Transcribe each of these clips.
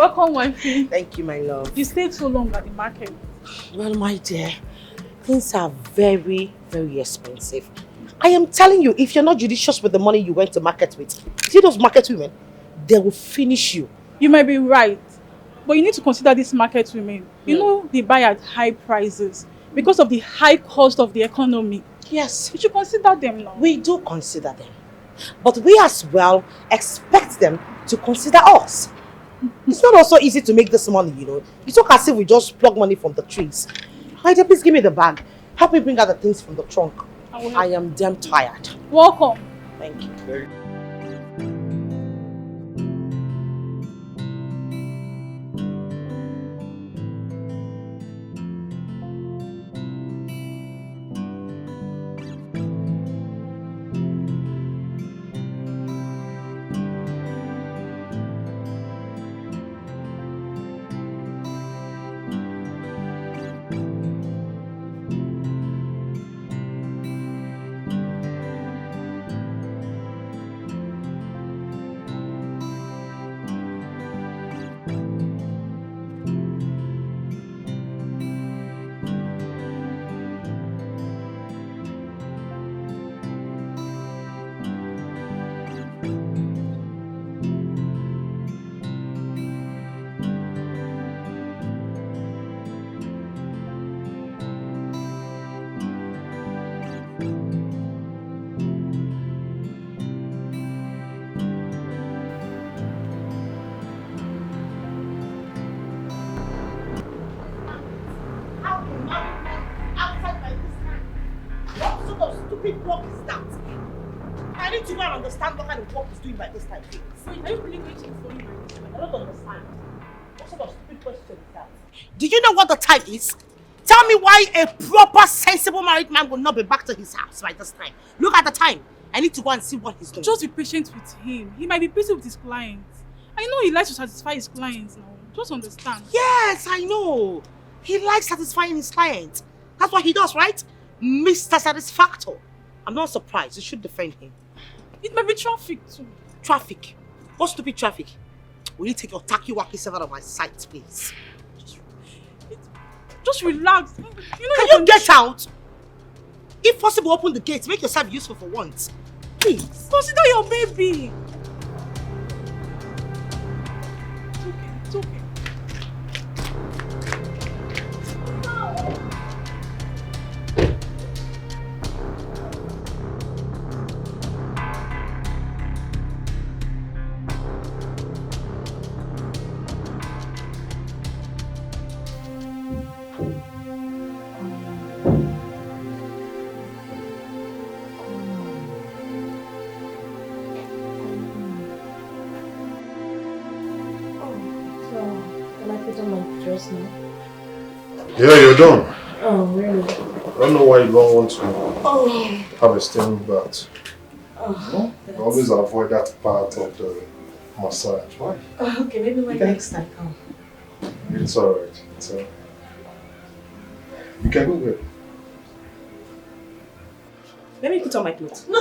Welcome, wifey. Thank you, my love. You stayed so long at the market. Well, my dear, things are very, very expensive. I am telling you, if you're not judicious with the money you went to market with, see those market women, they will finish you. You might be right, but you need to consider these market women. You know they buy at high prices because of the high cost of the economy. Yes. You should consider them now. We do consider them. But we as well expect them to consider us. It's not also easy to make this money, you know. You talk as if we just plug money from the trees. My dear, please give me the bag. Help me bring out the things from the trunk. I am damn tired. Welcome. Thank you. Understand what kind of work he's doing by this time. So are you really going to inform me? I don't understand. What sort of stupid question is that? Do you know what the time is? Tell me why a proper, sensible married man will not be back to his house by this time. Look at the time. I need to go and see what he's doing. Just be patient with him. He might be busy with his clients. I know he likes to satisfy his clients now. Just understand. Yes, I know. He likes satisfying his clients. That's what he does, right? Mr. Satisfactor. I'm not surprised. You should defend him. It might be traffic too. Traffic? What stupid traffic? Will you take your tacky-wacky self out of my sight, please? Just relax. You know, can you get out? If possible, open the gates. Make yourself useful for once. Please. Consider your baby. It's okay. It's okay. Yeah, you're done. Oh, really? I don't know why you don't want to have a steaming bath. Oh, you always avoid that part of the massage. Why? Okay, maybe when next time come. It's alright. It's alright. You can go there. Let me put on my clothes. No.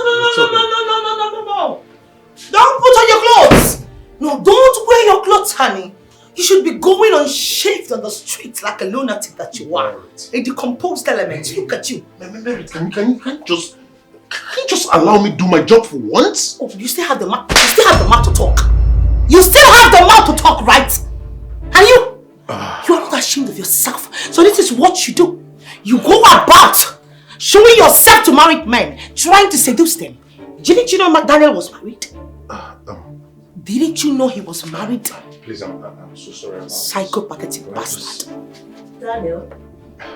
Don't put on your clothes. No, don't wear your clothes, honey. You should be going unshaved on the street like a lunatic that you are. A decomposed element. Look at you. Mary, can you just allow me to do my job for once? Oh, you still have the mouth. You still have the mouth to talk. You still have the mouth to talk, right? And you are not ashamed of yourself. So this is what you do. You go about showing yourself to married men, trying to seduce them. Didn't you know Daniel was married? Didn't you know he was married? Please, I'm so sorry about psychopathic bastard. Daniel,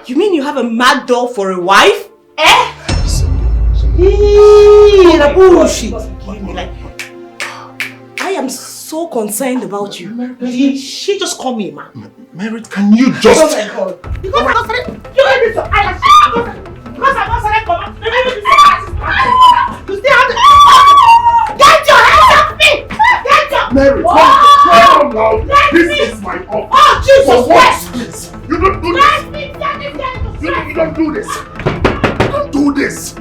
you mean you have a mad doll for a wife? Bullshit. I am so concerned about you. Did she just call me a man? Mary, can you just... Oh my God. Because I'm not saying... Because I'm not saying... You still have to... Get your hands off me! Get your... Mary, calm down. This is my office. Oh, Jesus Christ! You don't do this. You don't do this. You don't do this.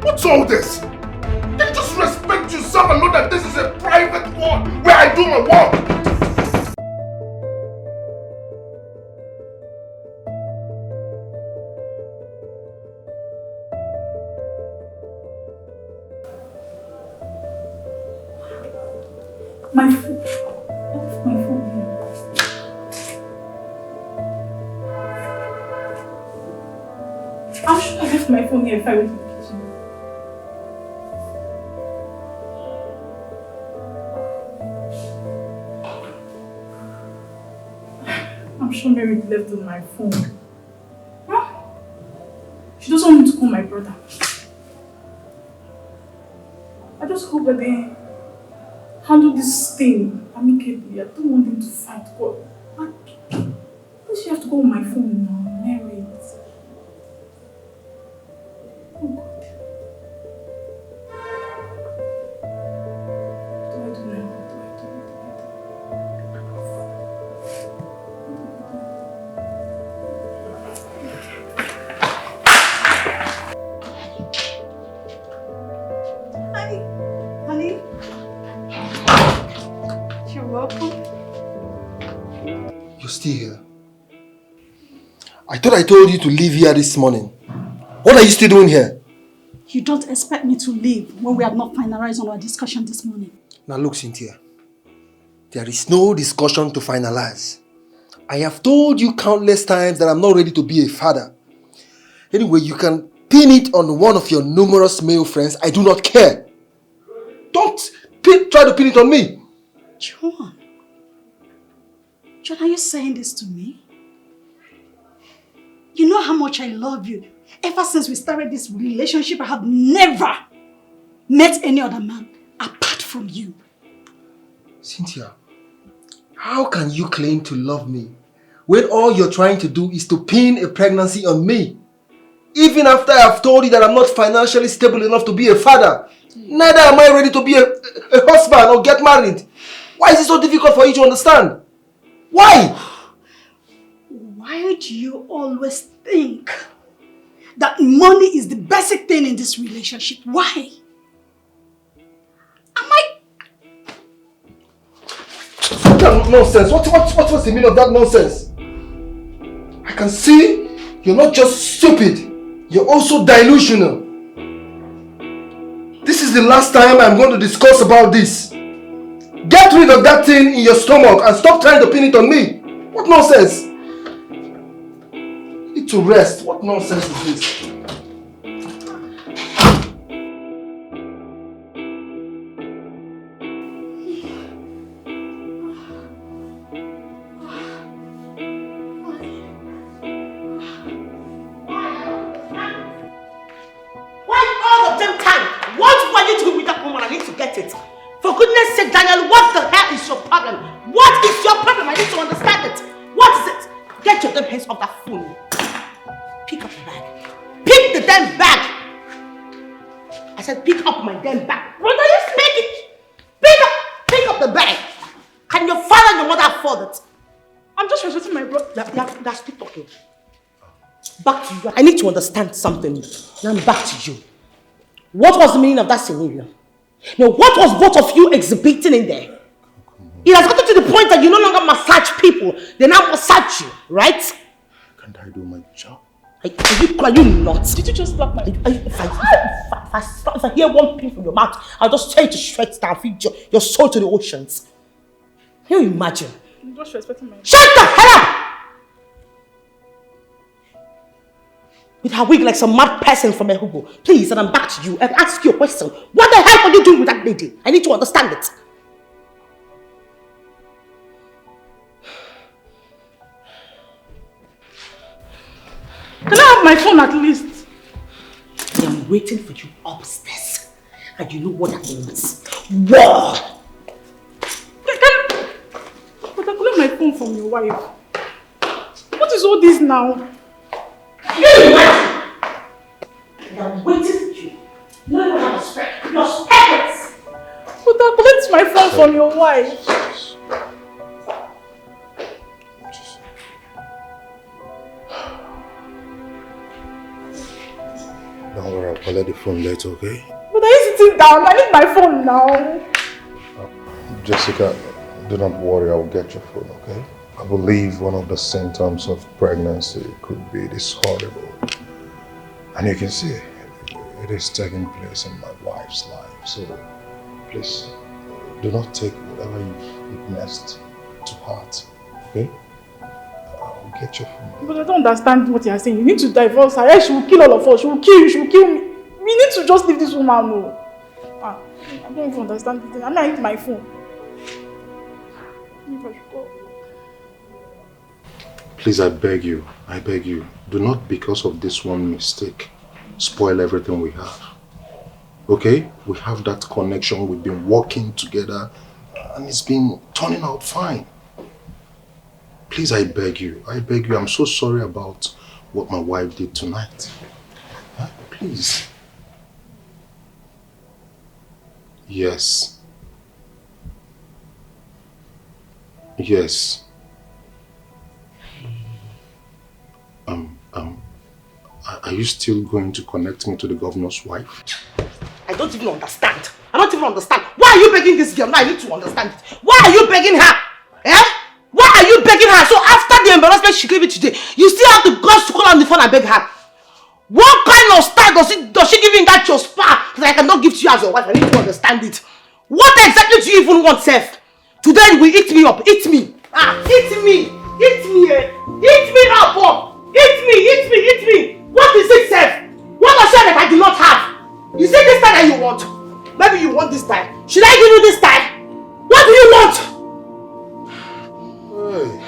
What's all this? Then just respect yourself and know that this is a private one where I do my work. My phone. I left my phone here. I'm sure I left my phone here if I went to the kitchen. I'm sure Mary left on my phone. Huh? She doesn't want me to call my brother. I just hope that they handle this thing amicably. I don't want them to fight. God. Why does she have to go on my phone now? Mary. Oh God. What do I do now? What do I do? Honey? You're welcome. You're still here. I thought I told you to leave here this morning. What are you still doing here? You don't expect me to leave when we have not finalized on our discussion this morning. Now look, Cynthia. There is no discussion to finalize. I have told you countless times that I'm not ready to be a father. Anyway, you can pin it on one of your numerous male friends. I do not care. Don't try to pin it on me. John, are you saying this to me? You know how much I love you. Ever since we started this relationship, I have never met any other man apart from you. Cynthia, how can you claim to love me when all you're trying to do is to pin a pregnancy on me? Even after I've told you that I'm not financially stable enough to be a father, neither am I ready to be a husband or get married. Why is it so difficult for you to understand? Why? Why do you always think that money is the basic thing in this relationship? Why? Am I... That nonsense. What's the meaning of that nonsense? I can see you're not just stupid, you're also delusional. This is the last time I'm going to discuss about this. Get rid of that thing in your stomach and stop trying to pin it on me. What nonsense? You need to rest. What nonsense is this? For goodness sake, Daniel, what the hell is your problem? What is your problem? I need to understand it. What is it? Get your damn hands off that phone. Pick up the bag. Pick the damn bag. I said pick up my damn bag. What are you speaking? Pick up the bag. Can your father and your mother afford it? I'm just respecting my brother. That's still talking. Back to you. I need to understand something. Now I'm back to you. What was the meaning of that scenario? Now, what was both of you exhibiting in there? It has gotten to the point that you no longer massage people. They now massage you, right? Can't I do my job? Are you not? Did you just slap my... If I hear one pin from your mouth, I'll just tell you to shred down, feed your soul to the oceans. Can you imagine? I'm just respecting my... Shut the hell up! With her wig like some mad person from Ehugo. Please, and I'm back to you and ask you a question. What the hell are you doing with that lady? I need to understand it. Can I have my phone at least? I am waiting for you upstairs. And you know what that means. War! But I collect my phone from your wife. What is all this now? You imagine? I'm waiting for you. No one has respect. You're speckless. But I collect my phone from your wife. Don't worry, I'll collect the phone later, okay? But I need to sit down. I need my phone now. Jessica, do not worry, I'll get your phone, okay? I believe one of the symptoms of pregnancy could be this horrible. And you can see, it is taking place in my wife's life. So, please, Do not take whatever you witnessed to heart, okay? I'll get your phone. But I don't understand what you're saying. You need to divorce her. Else she will kill all of us. She will kill you. She will kill me. We need to just leave this woman alone. I don't even understand this thing. I need my phone. Please, I beg you, do not, because of this one mistake, spoil everything we have. Okay? We have that connection, we've been working together, and it's been turning out fine. Please, I beg you, I'm so sorry about what my wife did tonight. Huh? Please. Yes. Yes. Are you still going to connect me to the governor's wife? I don't even understand. Why are you begging this girl? Now I need to understand it. Why are you begging her? Eh? Why are you begging her? So after the embarrassment she gave you today, you still have the guts to call on the phone and beg her? What kind of style does she give you in that your spa that I cannot give to you as your wife? I need to understand it. What exactly do you even want, Seth? Today you will eat me up. Eat me. Eat me. Eat me. Eat me up. Eat me. What is it, Seth? What was that I do not have? You say this time that you want. Maybe you want this time. Should I give you this time? What do you want? Hey.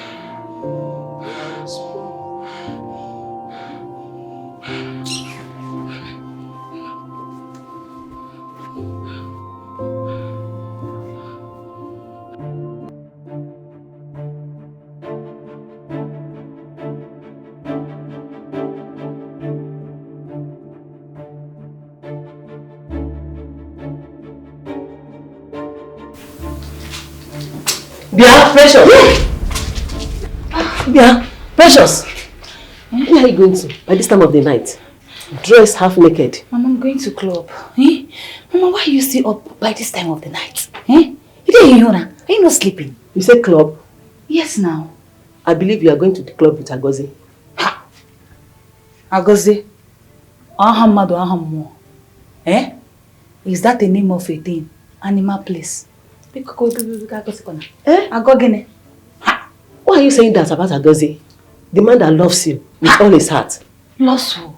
Bia, Precious! Bia, Precious! Where are you going to by this time of the night? Dressed half naked. Mama, I'm going to club. Eh? Mama, why are you still up by this time of the night? Eh? You didn't hear Are you not sleeping? You say club? Yes, now. I believe you are going to the club with Agozi. Ha! Agozi? Ahamadu Ahamu. Eh? Is that the name of a thing? Animal place? Eh? Agogene. Why are you saying that about Agozi? The man that loves you with all his heart. Loves who?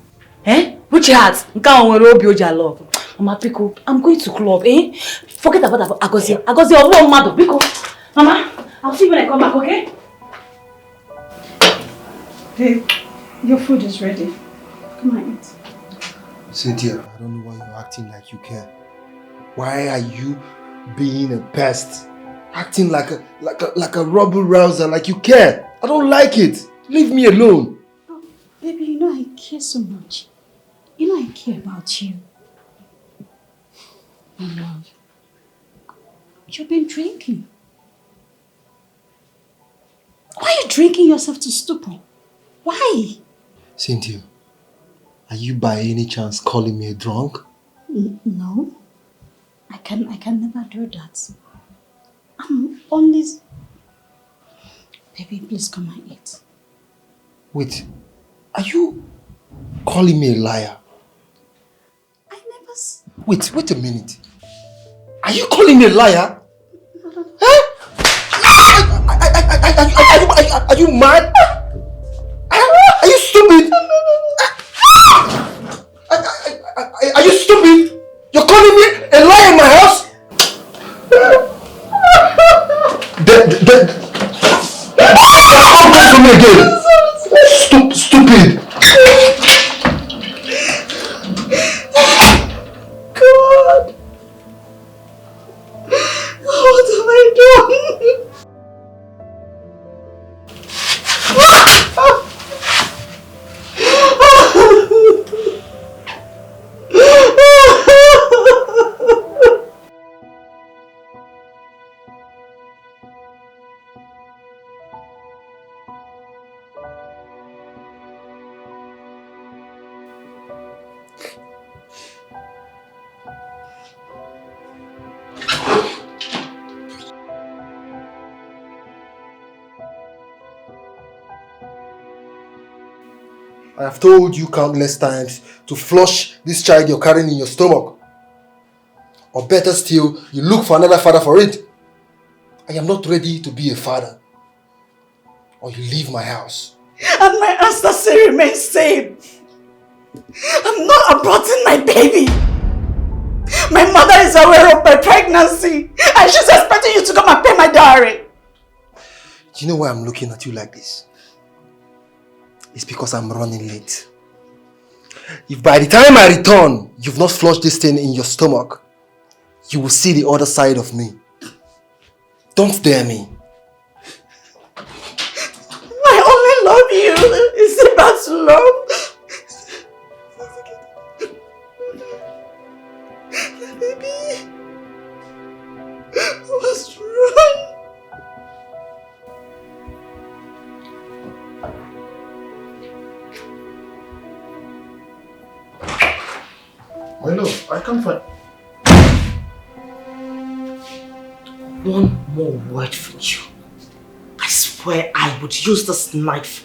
Eh? Which heart? Love. Mama, Pico, I'm going to club, eh? Forget about Agozi. Agozi, oh, mother, Pico. Mama, I'll see you when I come back, okay? Babe, your food is ready. Come on, eat. Cynthia, I don't know why you're acting like you care. Why are you being a pest? Acting like a rubble rouser, like you care. I don't like it. Leave me alone. Oh, baby, you know I care so much. You know I care about you. My love, you've been drinking. Why are you drinking yourself to stupor? Why? Cynthia, are you by any chance calling me a drunk? No. I can never do that. I'm only... Baby, please come and eat. Wait, are you calling me a liar? I never... Wait a minute. Are you calling me a liar? Huh? Are you mad? Are you stupid? Are you stupid? You're calling me a liar in my house? Don't come to me again. Stupid. God! What have I done? I have told you countless times to flush this child you're carrying in your stomach. Or better still, you look for another father for it. I am not ready to be a father. Or you leave my house. And my answer still remains same. I'm not aborting my baby. My mother is aware of my pregnancy and she's expecting you to come and pay my dowry. Do you know why I'm looking at you like this? It's because I'm running late. If by the time I return, you've not flushed this thing in your stomach, you will see the other side of me. Don't dare me. I only love you. Is it about love? Baby, what's wrong? My love, I can't find... One more word from you. I swear I would use this knife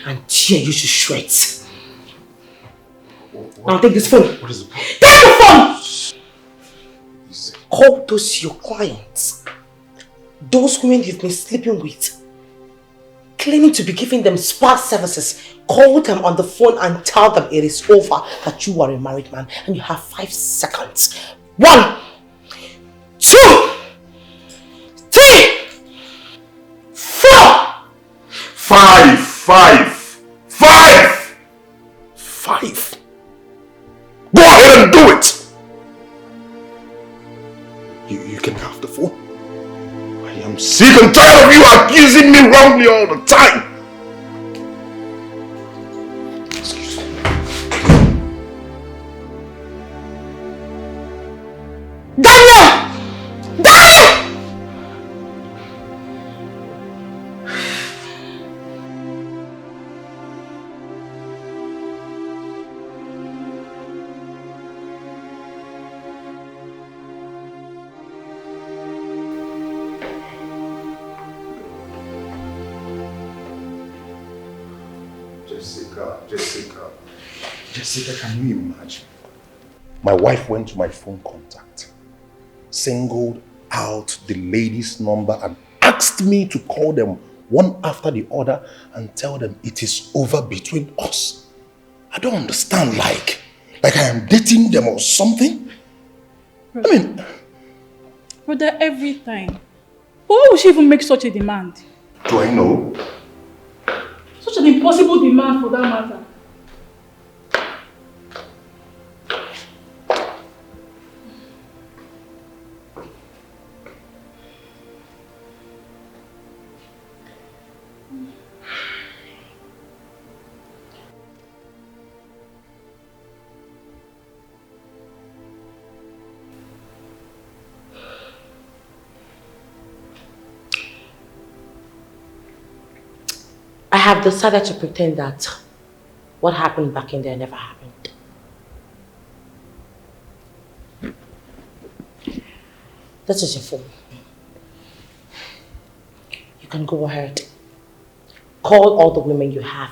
and tear you to shreds. Now take this phone. What is the problem? Take the phone! Call those your clients. Those women you've been sleeping with. Claiming to be giving them spa services. Call them on the phone and tell them it is over, that you are a married man and you have 5 seconds. 1, 2, 3, 4. 5! 5! Go ahead and do it! You can have the phone. I am sick and tired of you accusing me wrongly all the time. Excuse me. Daniel! Daniel! Jessica, can you imagine? My wife went to my phone contact, singled out the lady's number and asked me to call them one after the other and tell them it is over between us. I don't understand, like I am dating them or something. Brother, I mean... Brother, every time. But why would she even make such a demand? Do I know? Such an impossible demand for that matter. I have decided to pretend that what happened back in there never happened. This is your phone. You can go ahead. Call all the women you have.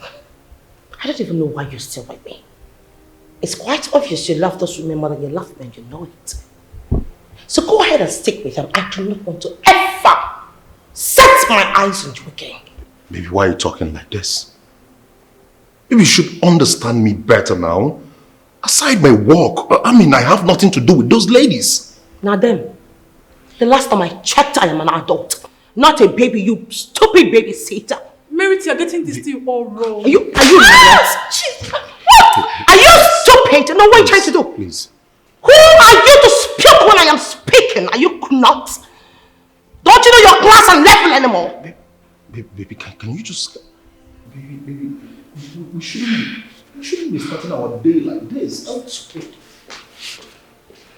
I don't even know why you're still with me. It's quite obvious you love those women more than you love me and you know it. So go ahead and stick with them. I do not want to ever set my eyes on you again. Baby, why are you talking like this? Maybe you should understand me better now. Aside my work, I mean, I have nothing to do with those ladies. Now then, the last time I checked, I am an adult. Not a baby, you stupid babysitter. Merit, you're getting this thing all wrong. Are you nuts? What? Are you stupid? No, what are you trying to do? Please. Who are you to speak when I am speaking? Are you nuts? Don't you know your class and level anymore? Baby, can you just... Baby, we shouldn't be starting our day like this. That's good.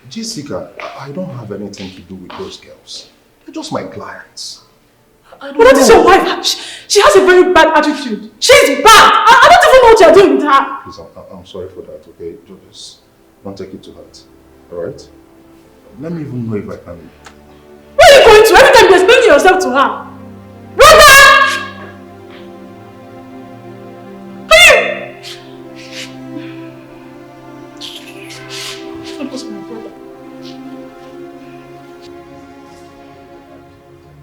Jessica, I don't have anything to do with those girls. They're just my clients. But that is your wife. She has a very bad attitude. She's bad. I don't even know what you're doing with her. Please, I'm sorry for that, okay? Just don't take it to heart. Alright? Let me even know if I can... Where are you going to? Every time you're explaining yourself to her. Brother! Don't push my brother.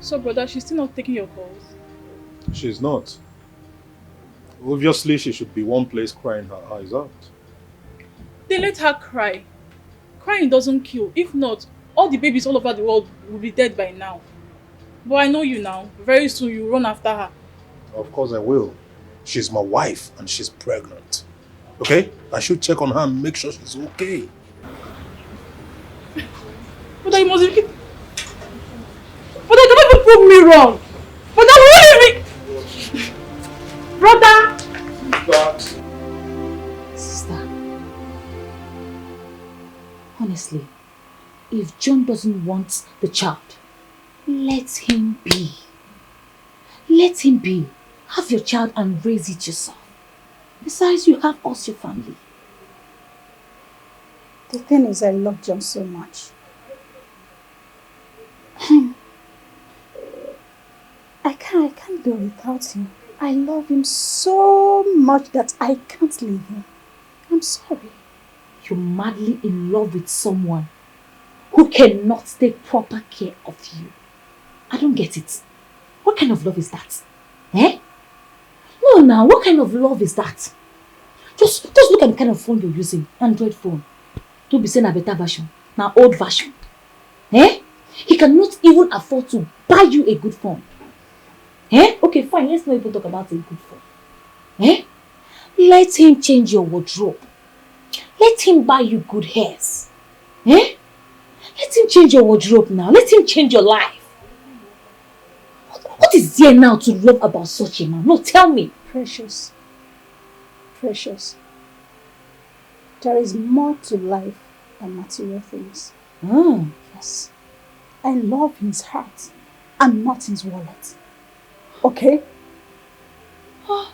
So, brother, she's still not taking your calls? She's not. Obviously, she should be one place crying her eyes out. Then let her cry. Crying doesn't kill. If not, all the babies all over the world will be dead by now. But I know you now. Very soon you run after her. Of course I will. She's my wife and she's pregnant. Okay? I should check on her and make sure she's okay. But you must be... But I cannot even prove me wrong. But I will be... Brother! Sister, honestly, if John doesn't want the child, let him be. Let him be. Have your child and raise it yourself. Besides, you have us, your family. The thing is, I love John so much. I can't go without him. I love him so much that I can't leave him. I'm sorry. You're madly in love with someone who cannot take proper care of you. I don't get it. What kind of love is that? Eh? No, now, what kind of love is that? Just look at the kind of phone you're using. Android phone. Don't be saying a better version. Now, old version. Eh? He cannot even afford to buy you a good phone. Eh? Okay, fine. Let's not even talk about a good phone. Eh? Let him change your wardrobe. Let him buy you good hairs. Eh? Let him change your wardrobe now. Let him change your life. What is there now to love about such a man? No, tell me. Precious. Precious. There is more to life than material things. Yes. I love his heart and not his wallet. Okay? Oh,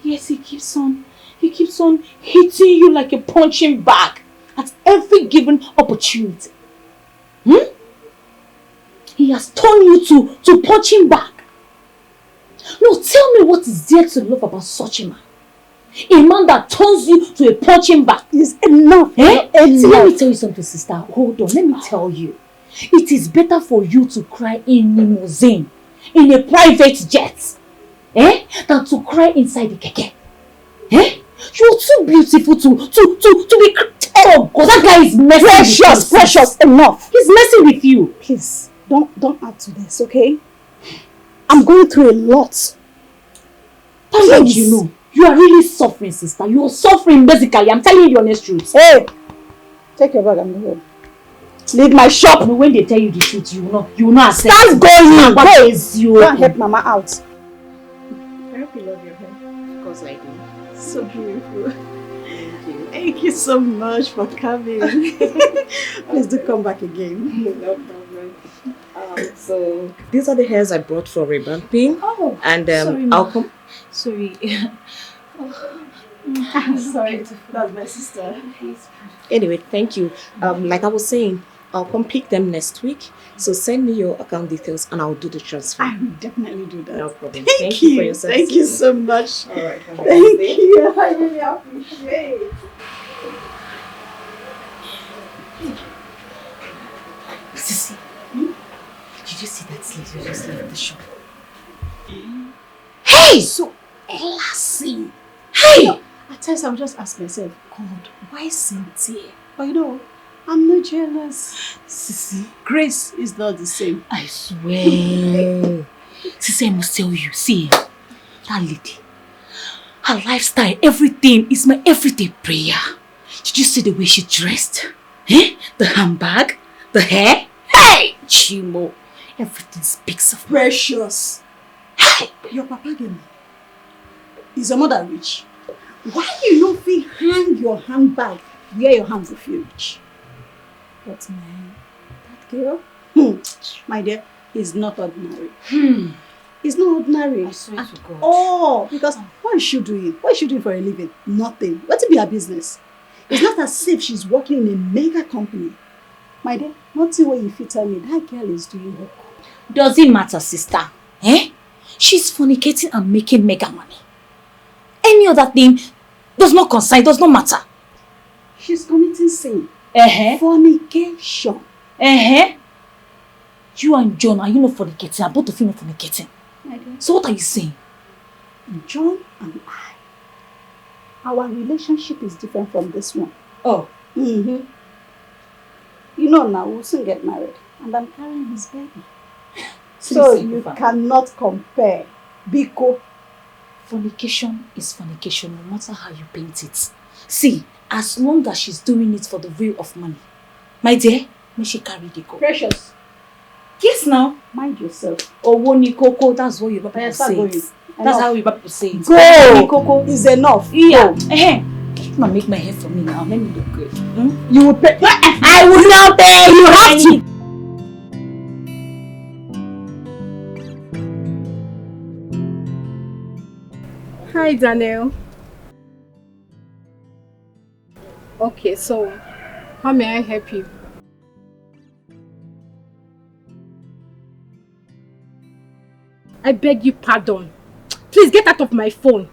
yes, he keeps on hitting you like a punching bag at every given opportunity. He has turned you to punching bag. No, tell me what is there to love about such a man? A man that turns you to a punching bag. Is enough. Eh? Enough. See, let me tell you something, sister. Hold on, let me tell you. It is better for you to cry in limousine, in a private jet, than to cry inside the keke. Eh? You're too beautiful to be... Oh God, that guy is messing with you. Precious, enough. He's messing with you. Please, don't add to this, okay? I'm going through a lot. Thank God you know. You are really suffering, sister. You are suffering basically. I'm telling you the honest truth. Hey! Take your bag and go home. Leave my shop. No, when they tell you the truth, you will not accept. Start going! What is you? Go and help Mama out. I hope you love your hair. Of course I do. So beautiful. Thank you. Thank you so much for coming. Please do come back again. No problem. So these are the hairs I brought for revamping. Oh, and sorry, I'll come. Sorry. Sorry, that's my sister. Anyway, thank you. Like I was saying, I'll come pick them next week. So send me your account details and I'll do the transfer. I will definitely do that. No problem. Thank you for your service. Thank you so much. All right. Thank you. I really appreciate it. Sissy, did you see that slave who just left the shop? Hey! So classy. Hey! At times I'll just ask myself, God, why Cynthia? But I'm not jealous. Sissy, Grace is not the same. I swear. Sissy, I must tell you, see, that lady, her lifestyle, everything is my everyday prayer. Did you see the way she dressed? Eh? The handbag, the hair. Hey! Chimo, everything speaks of me. Precious. Hey! Your papa gave me. Is your mother rich? Why you don't feel hang your handbag where your hands will feel rich? But man, that girl, my dear, is not ordinary. It's not ordinary. I swear to God. Oh, because what is she doing? What is she doing for a living? Nothing. What's be her business? It's not as if she's working in a mega company. My dear, nothing what you fit tell me. That girl is doing her. Does it matter, sister? Eh? She's fornicating and making mega money. Any other thing does not concern, does not matter. She's committing sin. Uh-huh. Fornication. Uh-huh. You and John, are you not fornicating? Are both of you not fornicating? My dear. So what are you saying? John and I, our relationship is different from this one. Oh. Mm-hmm. You know now, we'll soon get married. And I'm carrying his baby. So you cannot compare. Biko. Fornication is fornication, no matter how you paint it. See, as long as she's doing it for the will of money, my dear, may she carry the go. Precious. Yes, now. Mind yourself. Owoni Koko, that's what Yoruba people say. That's how Yoruba people say it. Go! Owoni Koko is enough. Yeah. Come and make my hair for me now. Let me look good. You will pay. I will not pay. You have to. Hi, Daniel. Okay, so how may I help you? I beg you pardon. Please get out of my phone.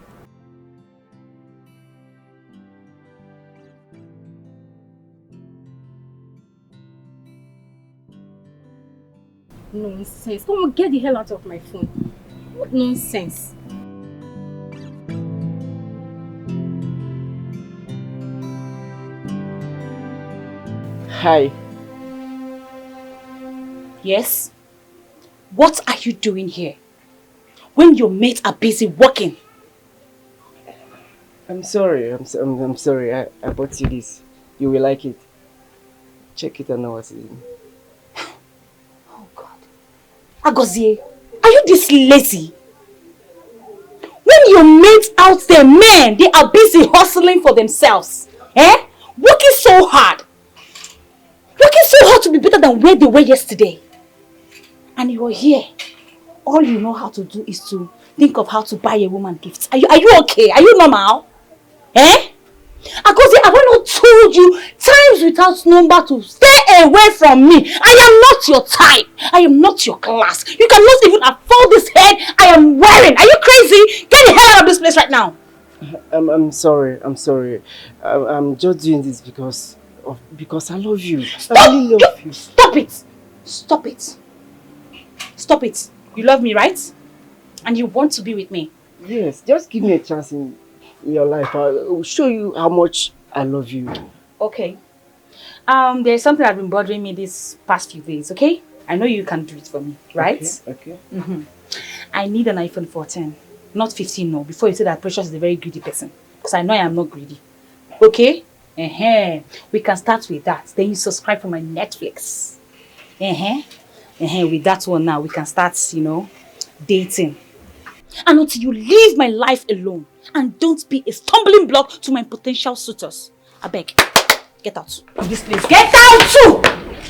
Nonsense. Come on, get the hell out of my phone. What nonsense? Hi. Yes? What are you doing here? When your mates are busy working? I'm sorry. I'm sorry. I bought you this. You will like it. Check it and know what it is. Oh God. Agozie, are you this lazy? When your mates out there, men, they are busy hustling for themselves. Eh? Working so hard. Working so hard to be better than where they were yesterday. And you're here. All you know how to do is to think of how to buy a woman gifts. Are you okay? Are you normal? Eh? Agozie, have I not told you times without number to stay away from me? I am not your type. I am not your class. You cannot even afford this head I am wearing. Are you crazy? Get the hell out of this place right now. I'm sorry. I'm sorry. I'm just doing this because I love you. Stop! I really love you. Stop it! Stop it! Stop it! You love me, right? And you want to be with me? Yes, just give me a chance in your life. I'll show you how much I love you. Okay. There's something that's been bothering me these past few days, okay? I know you can do it for me, right? Okay. I need an iPhone 14. Not 15, no. Before you say that Precious is a very greedy person. Because I know I am not greedy. Okay? We can start with that. Then you subscribe for my Netflix. With that one now, we can start, dating. And until you leave my life alone and don't be a stumbling block to my potential suitors. I beg, get out of this place. Get out too!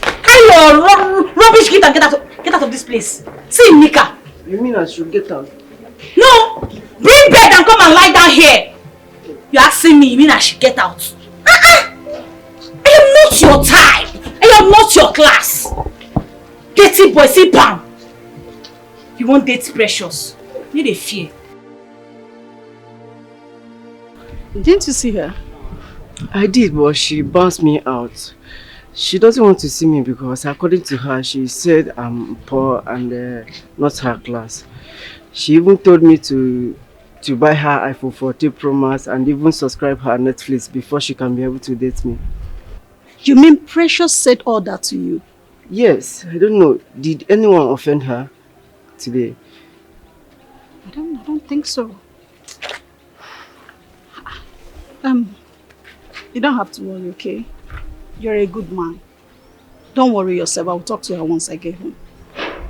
Carry your rubbish gift and get out of this place. See, Nika. You mean I should get out? No! Bring bed and come and lie down here. You're asking me, you mean I should get out? I am not your type. I am not your class. Dirty boy, see Pam. You won't date Precious. Need a fear. Didn't you see her? I did, but she bounced me out. She doesn't want to see me because, according to her, she said I'm poor and not her class. She even told me to buy her iPhone 14 Pro Max and even subscribe her Netflix before she can be able to date me. You mean Precious said all that to you? Yes, I don't know. Did anyone offend her today? I don't think so. You don't have to worry, okay? You're a good man. Don't worry yourself. I'll talk to her once I get home.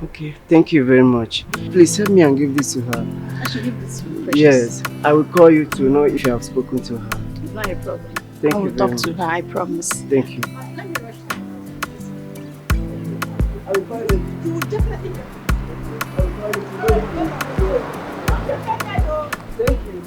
Okay, thank you very much. Please help me and give this to her. I should give this to you, Precious. Yes, I will call you to know if you have spoken to her. It's not a problem. Thank I you will very talk much. to her, I promise. Thank you. I will call you. You will definitely get Thank you.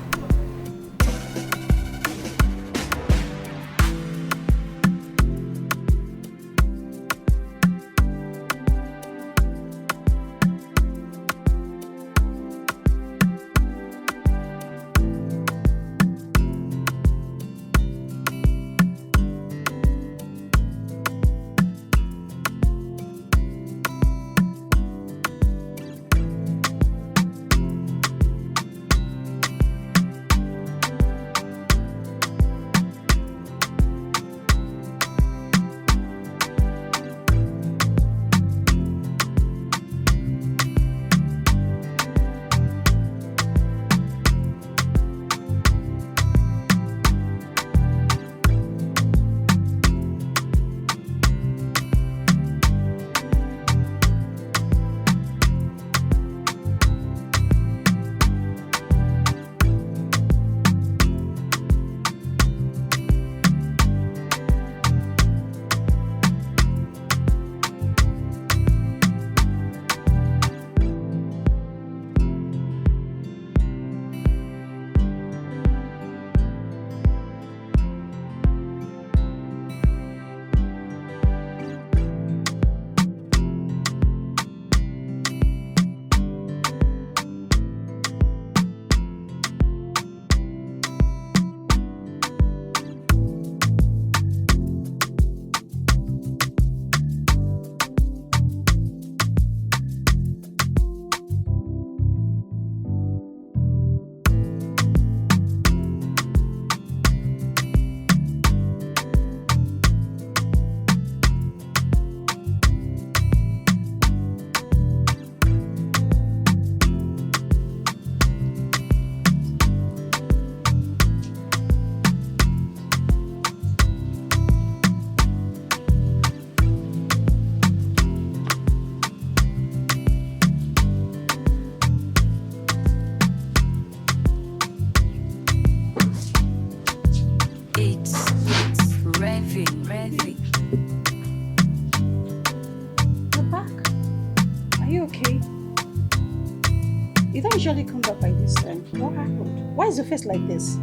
usually come back by this time. What happened? Why is your face like this?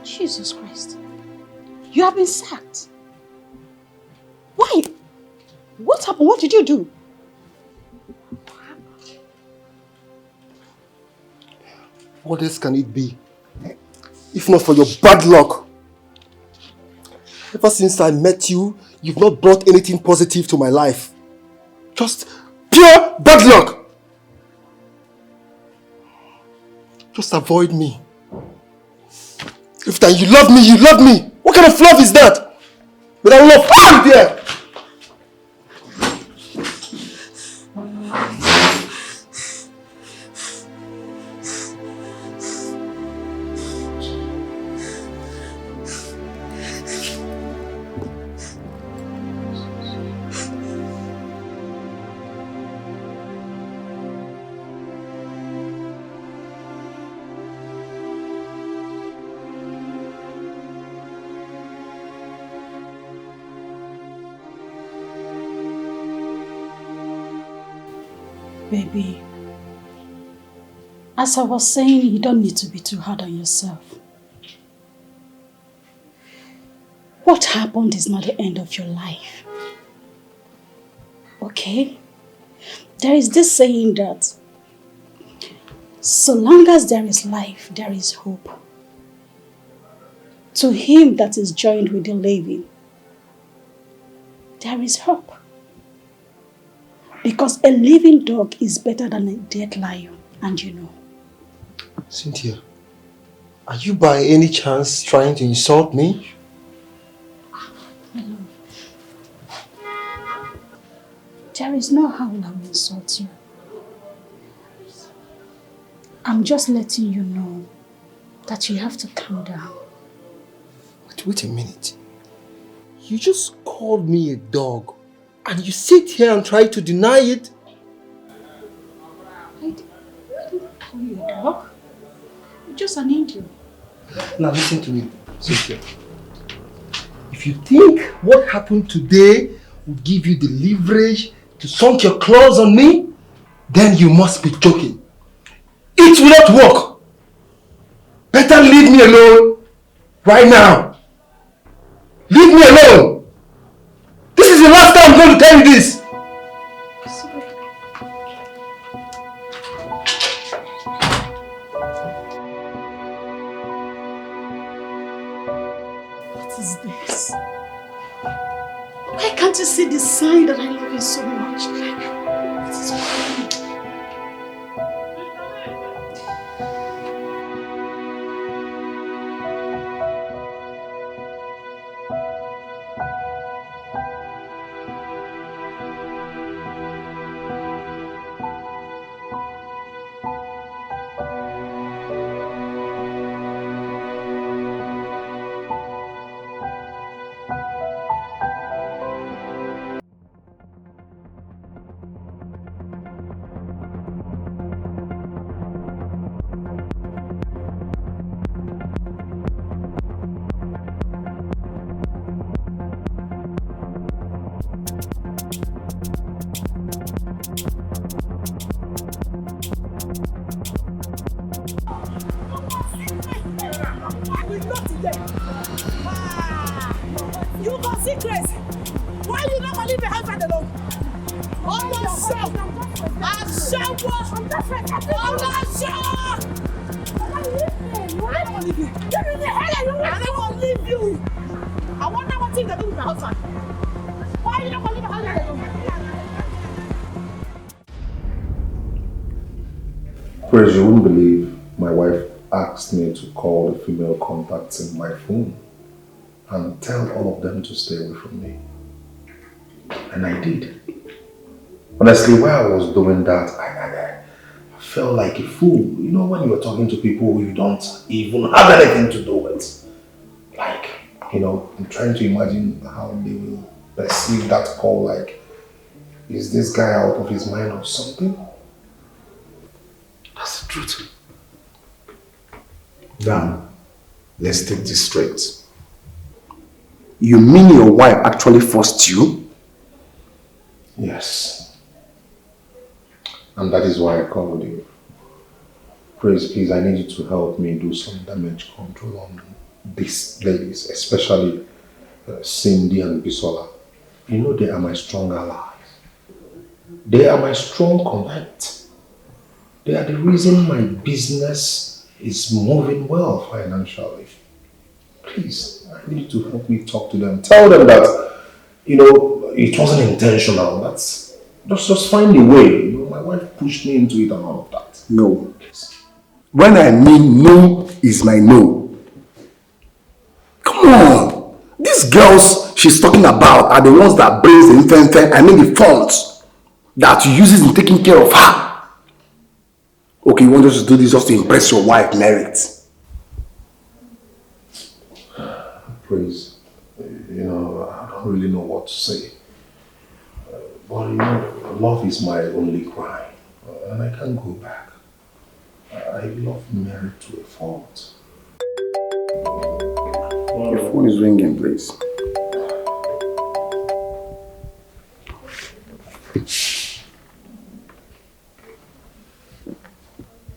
Jesus Christ. You have been sacked. Why? What happened? What did you do? What else can it be? If not for your bad luck. Ever since I met you, you've not brought anything positive to my life. Just pure bad luck. Just avoid me. If that you love me, you love me. What kind of love is that? Without love, you there. Baby, as I was saying, you don't need to be too hard on yourself. What happened is not the end of your life. Okay? There is this saying that so long as there is life, there is hope. To him that is joined with the living, there is hope. Because a living dog is better than a dead lion, and you know. Cynthia, are you by any chance trying to insult me? Hello. There is no how I will insult you. I'm just letting you know that you have to calm down. Wait a minute. You just called me a dog. And you sit here and try to deny it? I didn't call you a dog. You're just an angel. Now listen to me, Cynthia. If you think what happened today will give you the leverage to sunk your claws on me, then you must be joking. It will not work. Better leave me alone right now. Leave me alone. This is the last time I'm going to tell you this. Sorry. What is this? Why can't you see the sign that I love you so much? What is wrong? Chris, you wouldn't believe my wife asked me to call the female contacts in my phone and tell all of them to stay away from me. And I did. Honestly, while I was doing that, I felt like a fool. You know, when you are talking to people who you don't even have anything to do with. Like, you know, I'm trying to imagine how they will perceive that call. Like, Is this guy out of his mind or something? That's the truth. Now, let's take this straight. You mean your wife actually forced you? Yes. And that is why I called you. Praise, please, I need you to help me do some damage control on these ladies, especially Cindy and Bisola. You know they are my strong allies. They are my strong connect. They are the reason my business is moving well financially. Please, I need you to help me talk to them. Tell them that, it wasn't intentional. That's just find a way. My wife pushed me into it and all of that. No. When I mean no is my no. Come on. These girls she's talking about are the ones that brings the funds that you uses in taking care of her. Okay, you want us to do this just to impress your wife, Merit? Praise, I don't really know what to say. But love is my only crime, and I can't go back. I love Mary to a fault. Your phone is ringing, please.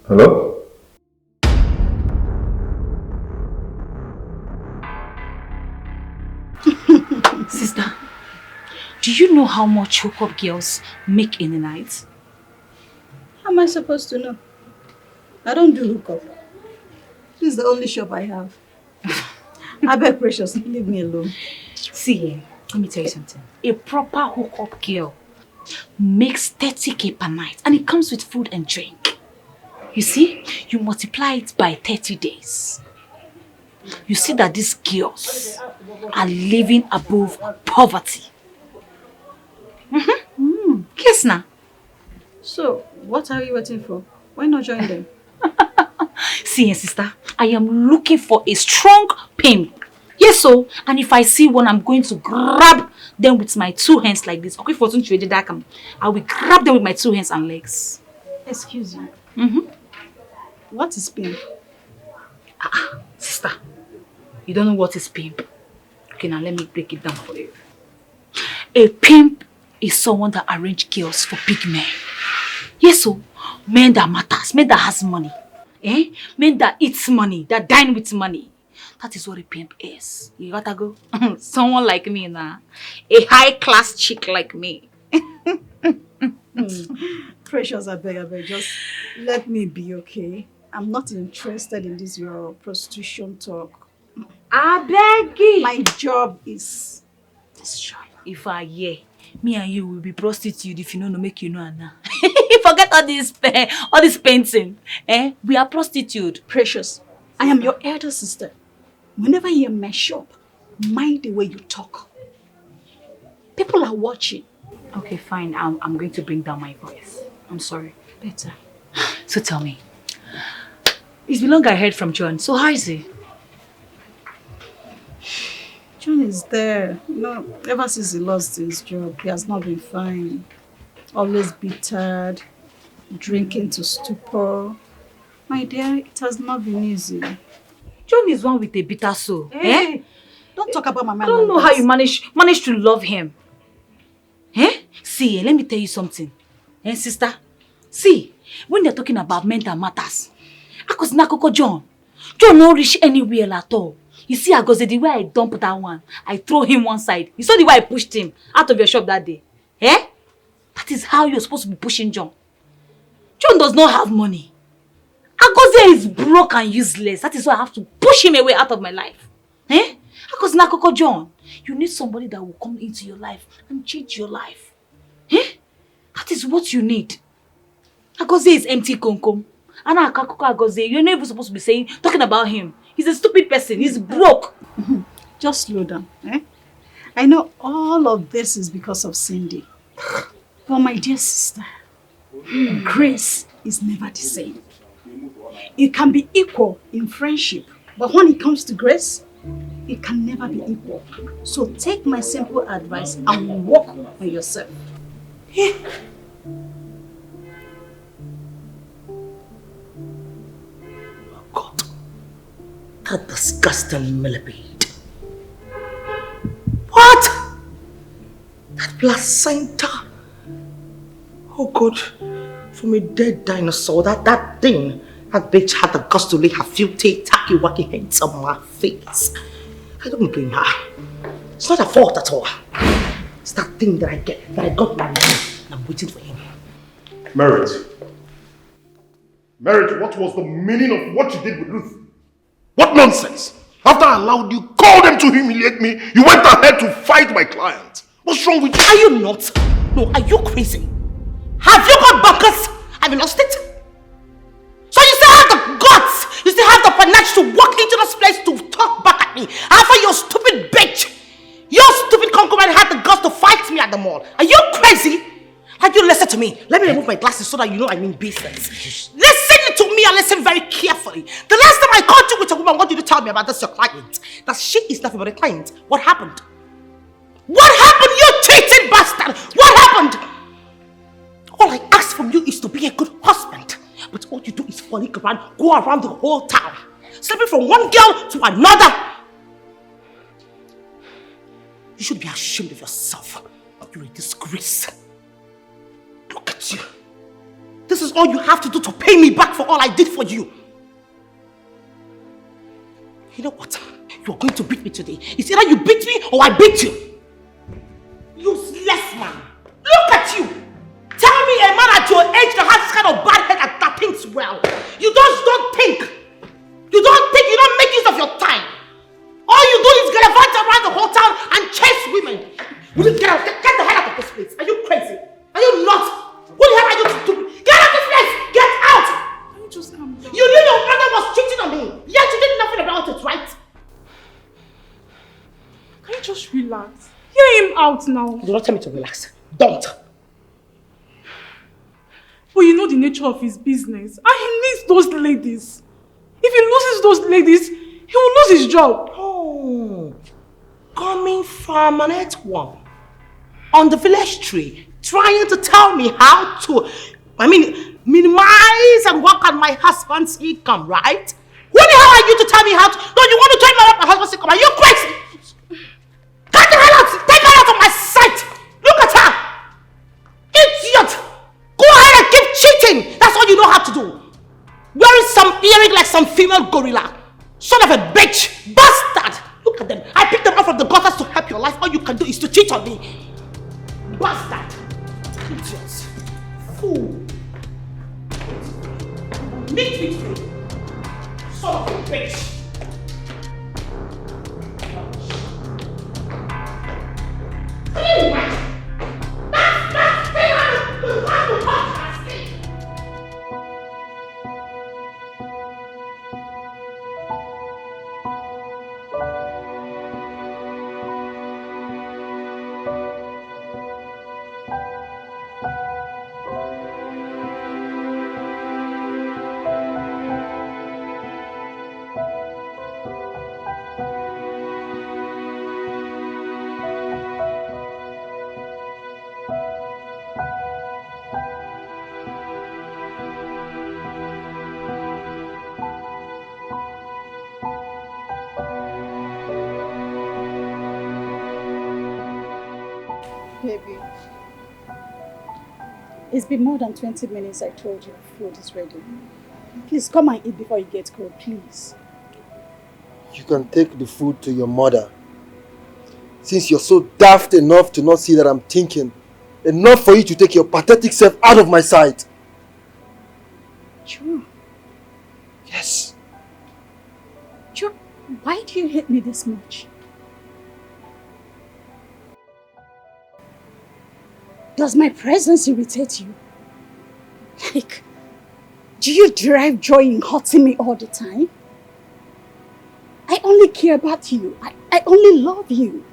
Hello? Sister, do you know how much hookup girls make in a night? How am I supposed to know? I don't do hookup. This is the only shop I have. I beg, Precious, leave me alone. See, let me tell you something. A proper hookup girl makes 30k per night and it comes with food and drink. You see, you multiply it by 30 days. You see that these girls are living above poverty. Yes, now. So, what are you waiting for? Why not join them? See, sister, I am looking for a strong pimp. Yes, so, and if I see one, I'm going to grab them with my 2 hands like this. Okay, for I will grab them with my 2 hands and legs. Excuse you. What is pimp? Sister, you don't know what is pimp. Okay, now let me break it down for you. A pimp is someone that arranges girls for big men. Yes, so, men that matters, men that has money. Men that eats money, that dine with money. That is what a pimp is. You gotta go. Someone like me now. A high-class chick like me. Precious, I beg, just let me be, okay? I'm not interested in this your prostitution talk. I beg you. My job is this job. If I hear, me and you will be prostitute if you know no make you know Anna. Forget all this painting. We are prostitute. Precious, I am your elder sister. Whenever you're in my shop, mind the way you talk. People are watching. Okay, fine. I'm going to bring down my voice. I'm sorry. Better. So tell me, it's been long I heard from John. So how is he? John is there. Ever since he lost his job, he has not been fine. Always bitter, drinking to stupor. My dear, it has not been easy. John is one with a bitter soul. Hey, don't talk about my man. I don't know how you manage to love him. See, let me tell you something. Sister? See, when they're talking about mental matters, John don't reach anywhere at all. You see, the way I dumped that one, I throw him one side. You saw the way I pushed him out of your shop that day. That is how you're supposed to be pushing John. John does not have money. Agoze is broke and useless. That is why I have to push him away out of my life. John, you need somebody that will come into your life and change your life. That is what you need. Agoze is empty konkom. And Agoze, you're not even supposed to be talking about him. He's a stupid person. He's broke. Just slow down. I know all of this is because of Cindy. But my dear sister, grace is never the same. It can be equal in friendship, but when it comes to grace, it can never be equal. So take my simple advice and work on yourself. Yeah. Oh God. That disgusting millipede. What? That placenta. Oh God. From a dead dinosaur. That thing. That bitch had the guts to lay her filthy, tacky-wacky hands on my face. I don't blame her. It's not her fault at all. It's that thing that I got married to, and I'm waiting for him. Merit. Merit, what was the meaning of what you did with Ruth? What nonsense! After I allowed you, called them to humiliate me, you went ahead to fight my client. What's wrong with you? Are you not? No, are you crazy? Have you got buckets? Have you lost it? So you still have the guts, you still have the panache to walk into this place to talk back at me after your stupid bitch, your stupid concubine had the guts to fight me at the mall. Are you crazy? Have you listened to me? Let me remove my glasses so that you know I mean business. Listen to me and listen very carefully. The last time I caught you with a woman, what did you tell me about this your client? That she is nothing but a client. What happened? What happened, you cheating bastard? What happened? All I ask from you is to be a good husband. But all you do is frolic around, go around the whole town, sleeping from one girl to another. You should be ashamed of yourself. You're a disgrace. Look at you. This is all you have to do to pay me back for all I did for you. You know what? You're going to beat me today. It's either you beat me or I beat you. Useless man. Look at you. Tell me a man at your age that has this kind of bad head that thinks well. You just don't think. You don't think, you don't make use of your time. All you do is gallivant around the whole town and chase women. Will you get out? Get the hell out of this place. Are you crazy? Are you not? What the hell are you doing? Get out of this place! Get out! Can you just calm down? You knew your brother was cheating on me, yet you did nothing about it, right? Can you just relax? Hear him out now. Do not tell me to relax. Don't. But you know the nature of his business. And he needs those ladies. If he loses those ladies, he will lose his job. Oh. Coming from an earthworm on the village tree, trying to tell me how to, minimize and work on my husband's income, right? Who the hell are you to tell me how to? No, you want to tell me about my husband's income? Are you crazy? Get the hell out! Take her out of my sight! Look at her! Idiot! Go ahead and keep cheating! That's all you know how to do. Wearing some earring like some female gorilla. Son of a bitch! Bastard! Look at them. I picked them up from the gutters to help your life. All you can do is to cheat on me. Bastard! Idiots! Fool! Meet me! Son of a bitch! Baby, it's been more than 20 minutes I told you food is ready. Please come and eat before you get cold, please. You can take the food to your mother. Since you're so daft enough to not see that I'm thinking, enough for you to take your pathetic self out of my sight. Sure. Yes. Sure. Why do you hate me this much? Does my presence irritate you? Like, do you derive joy in hurting me all the time? I only care about you. I only love you.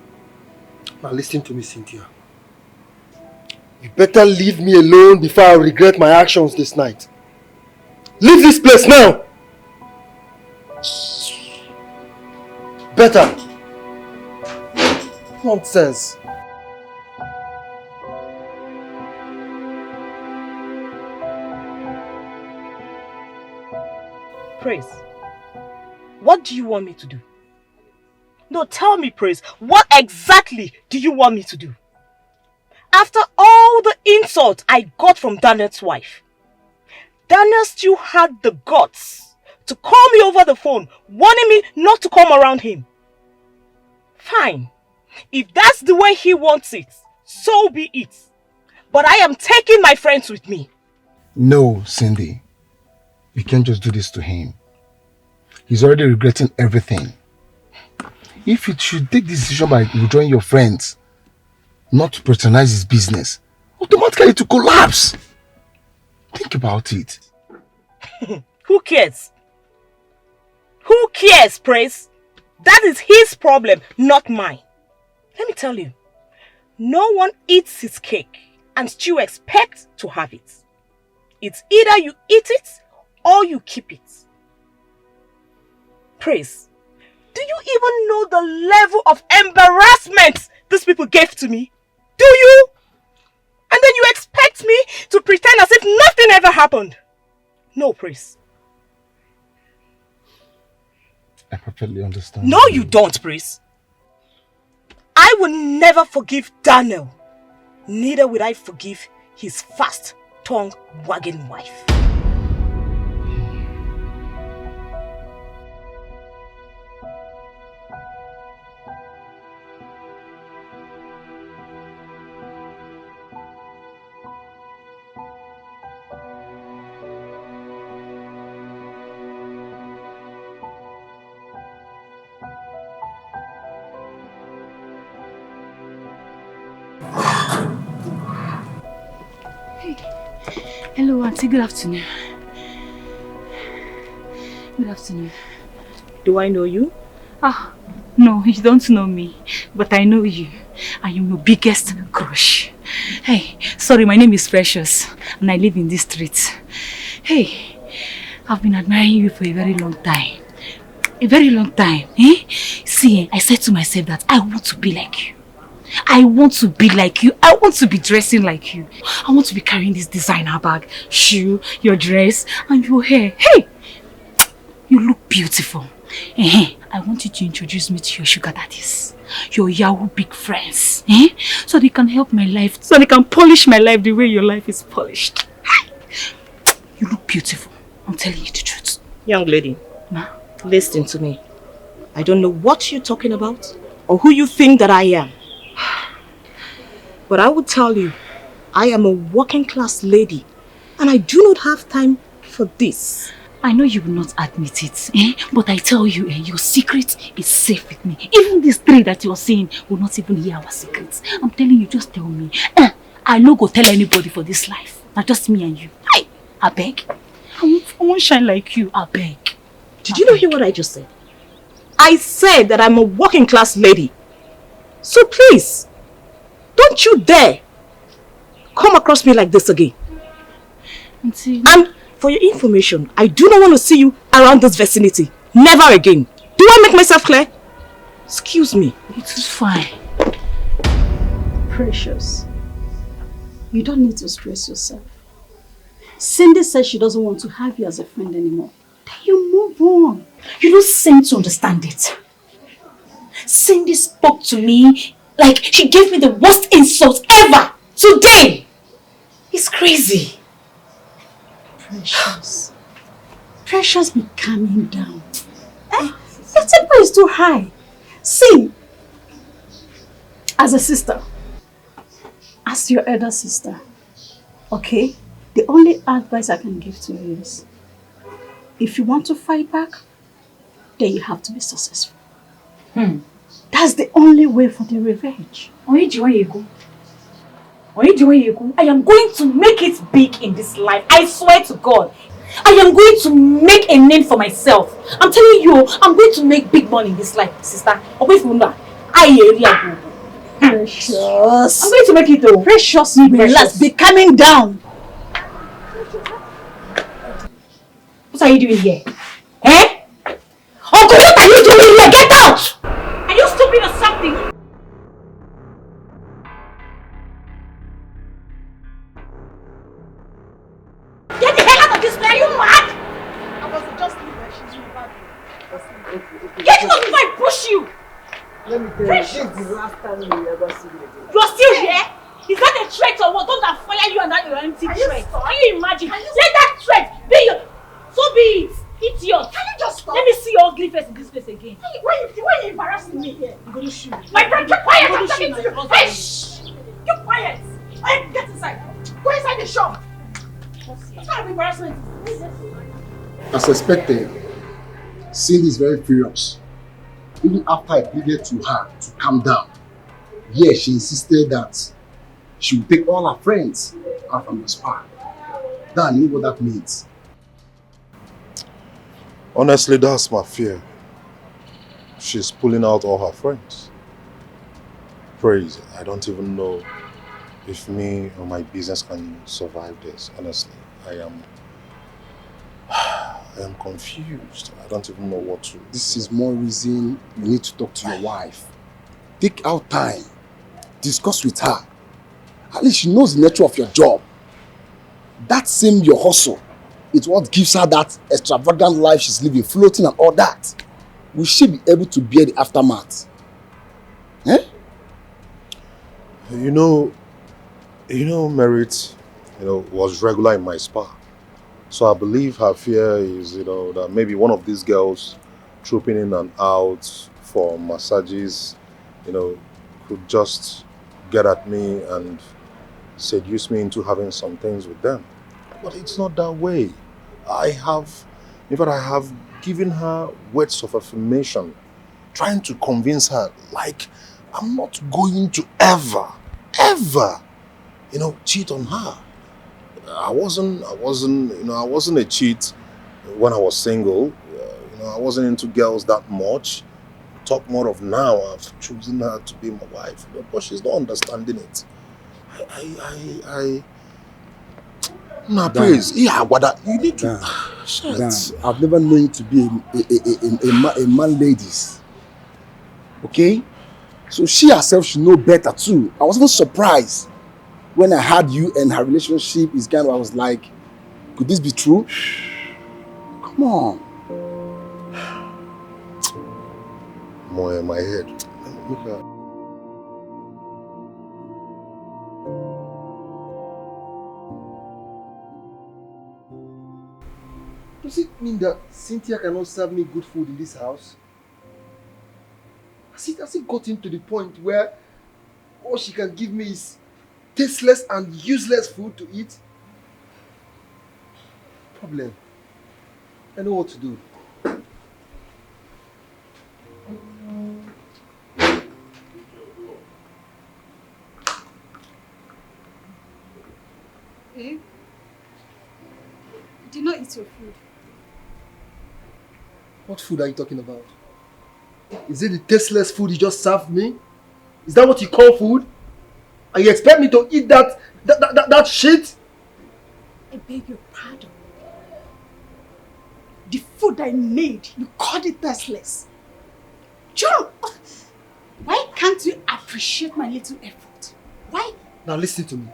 Now listen to me, Cynthia. You better leave me alone before I regret my actions this night. Leave this place now! Better. Nonsense. Praise, what do you want me to do? No, tell me, Praise, what exactly do you want me to do? After all the insults I got from Daniel's wife, Daniel still had the guts to call me over the phone, warning me not to come around him. Fine. If that's the way he wants it, so be it. But I am taking my friends with me. No, Cindy. You can't just do this to him. He's already regretting everything. If you should take this decision by withdrawing your friends, not to patronize his business, automatically to collapse. Think about it. Who cares? Who cares, Praise? That is his problem, not mine. Let me tell you, no one eats his cake and still expects to have it. It's either you eat it or you keep it. Praise, do you even know the level of embarrassment these people gave to me? Do you? And then you expect me to pretend as if nothing ever happened? No, Praise. I perfectly understand. No, you don't, Praise. I will never forgive Daniel. Neither will I forgive his fast-tongue wagging wife. Hello, Auntie. Good afternoon. Good afternoon. Do I know you? Ah, no, you don't know me, but I know you. I am your biggest crush. Hey, sorry, my name is Precious, and I live in this street. Hey, I've been admiring you for a very long time. A very long time, eh? See, I said to myself that I want to be like you. I want to be like you. I want to be dressing like you. I want to be carrying this designer bag, shoe, your dress, and your hair. Hey! You look beautiful. I want you to introduce me to your sugar daddies. Your Yahoo big friends. So they can help my life. So they can polish my life the way your life is polished. You look beautiful. I'm telling you the truth. Young lady, Ma? Listen to me. I don't know what you're talking about or who you think that I am. But I will tell you, I am a working class lady and I do not have time for this. I know you will not admit it, but I tell you, your secret is safe with me. Even these three that you're saying will not even hear our secrets. I'm telling you, just tell me. I no go tell anybody for this life. Not just me and you. I beg. I won't shine like you. I beg. Did you not hear what I just said? I said that I'm a working class lady. So please, don't you dare come across me like this again. Auntie. And for your information, I do not want to see you around this vicinity. Never again. Do I make myself clear? Excuse me. It's fine. Precious, you don't need to stress yourself. Cindy says she doesn't want to have you as a friend anymore. Then you move on. You don't seem to understand it. Cindy spoke to me like she gave me the worst insult ever today. It's crazy. Precious. Precious, be calming down. Your temper is too high. See, as a sister, as your elder sister, okay, the only advice I can give to you is, if you want to fight back, then you have to be successful. That's the only way for the revenge. I am going to make it big in this life. I swear to God. I am going to make a name for myself. I'm telling you, I'm going to make big money in this life, sister. Precious. I'm going to make it though. Precious, relax. Be calming down. What are you doing here? Uncle, what are you doing here? Get out! Are you stupid or something? Get the hell out of this place! Are you mad? I was just leaving. Get out before I push you! Let me tell you, this is the last time we ever see me again. You're still here? Is that a threat or what? Don't that fire you and that your empty threat? Can you imagine? Let that threat be your... So be it. Idiot. Can you just stop? Let me see your ugly face in this place again. Why are you embarrassing me here? I'm going to shoot you. My friend, keep quiet. I'm talking to you. Hey, shh. Keep quiet. Hey, get inside. Go inside the shop. What kind of embarrassment is this? As expected, Cindy is very furious. Even after I pleaded to her to calm down, yes, she insisted that she would take all her friends out from the spa. Dan, you know what that means? Honestly, that's my fear. She's pulling out all her friends. Praise, I don't even know if me or my business can survive this. Honestly, I am confused. I don't even know what to do. This is more reason you need to talk to your wife. Take out time. Discuss with her. At least she knows the nature of your job. That same your hustle. It's what gives her that extravagant life she's living, floating and all that. Will she be able to bear the aftermath? Eh? You know, Merit, was regular in my spa. So I believe her fear is, that maybe one of these girls trooping in and out for massages, could just get at me and seduce me into having some things with them. But it's not that way. I have given her words of affirmation, trying to convince her, like, I'm not going to ever, cheat on her. I wasn't a cheat when I was single. I wasn't into girls that much. Talk more of now. I've chosen her to be my wife, but she's not understanding it. Praise. Yeah, what you need to. Dan, I've never known you to be a man ladies. Okay? So she herself should know better too. I was even surprised when I heard you and her relationship is kind of, I was like, could this be true? Come on. More in my head. Look at. Does it mean that Cynthia cannot serve me good food in this house? Has it gotten to the point where all she can give me is tasteless and useless food to eat? Problem. I know what to do. Babe, you did not eat your food. What food are you talking about? Is it the tasteless food you just served me? Is that what you call food? And you expect me to eat that shit? I beg your pardon. The food I made, you called it tasteless. John, why can't you appreciate my little effort? Why? Now listen to me.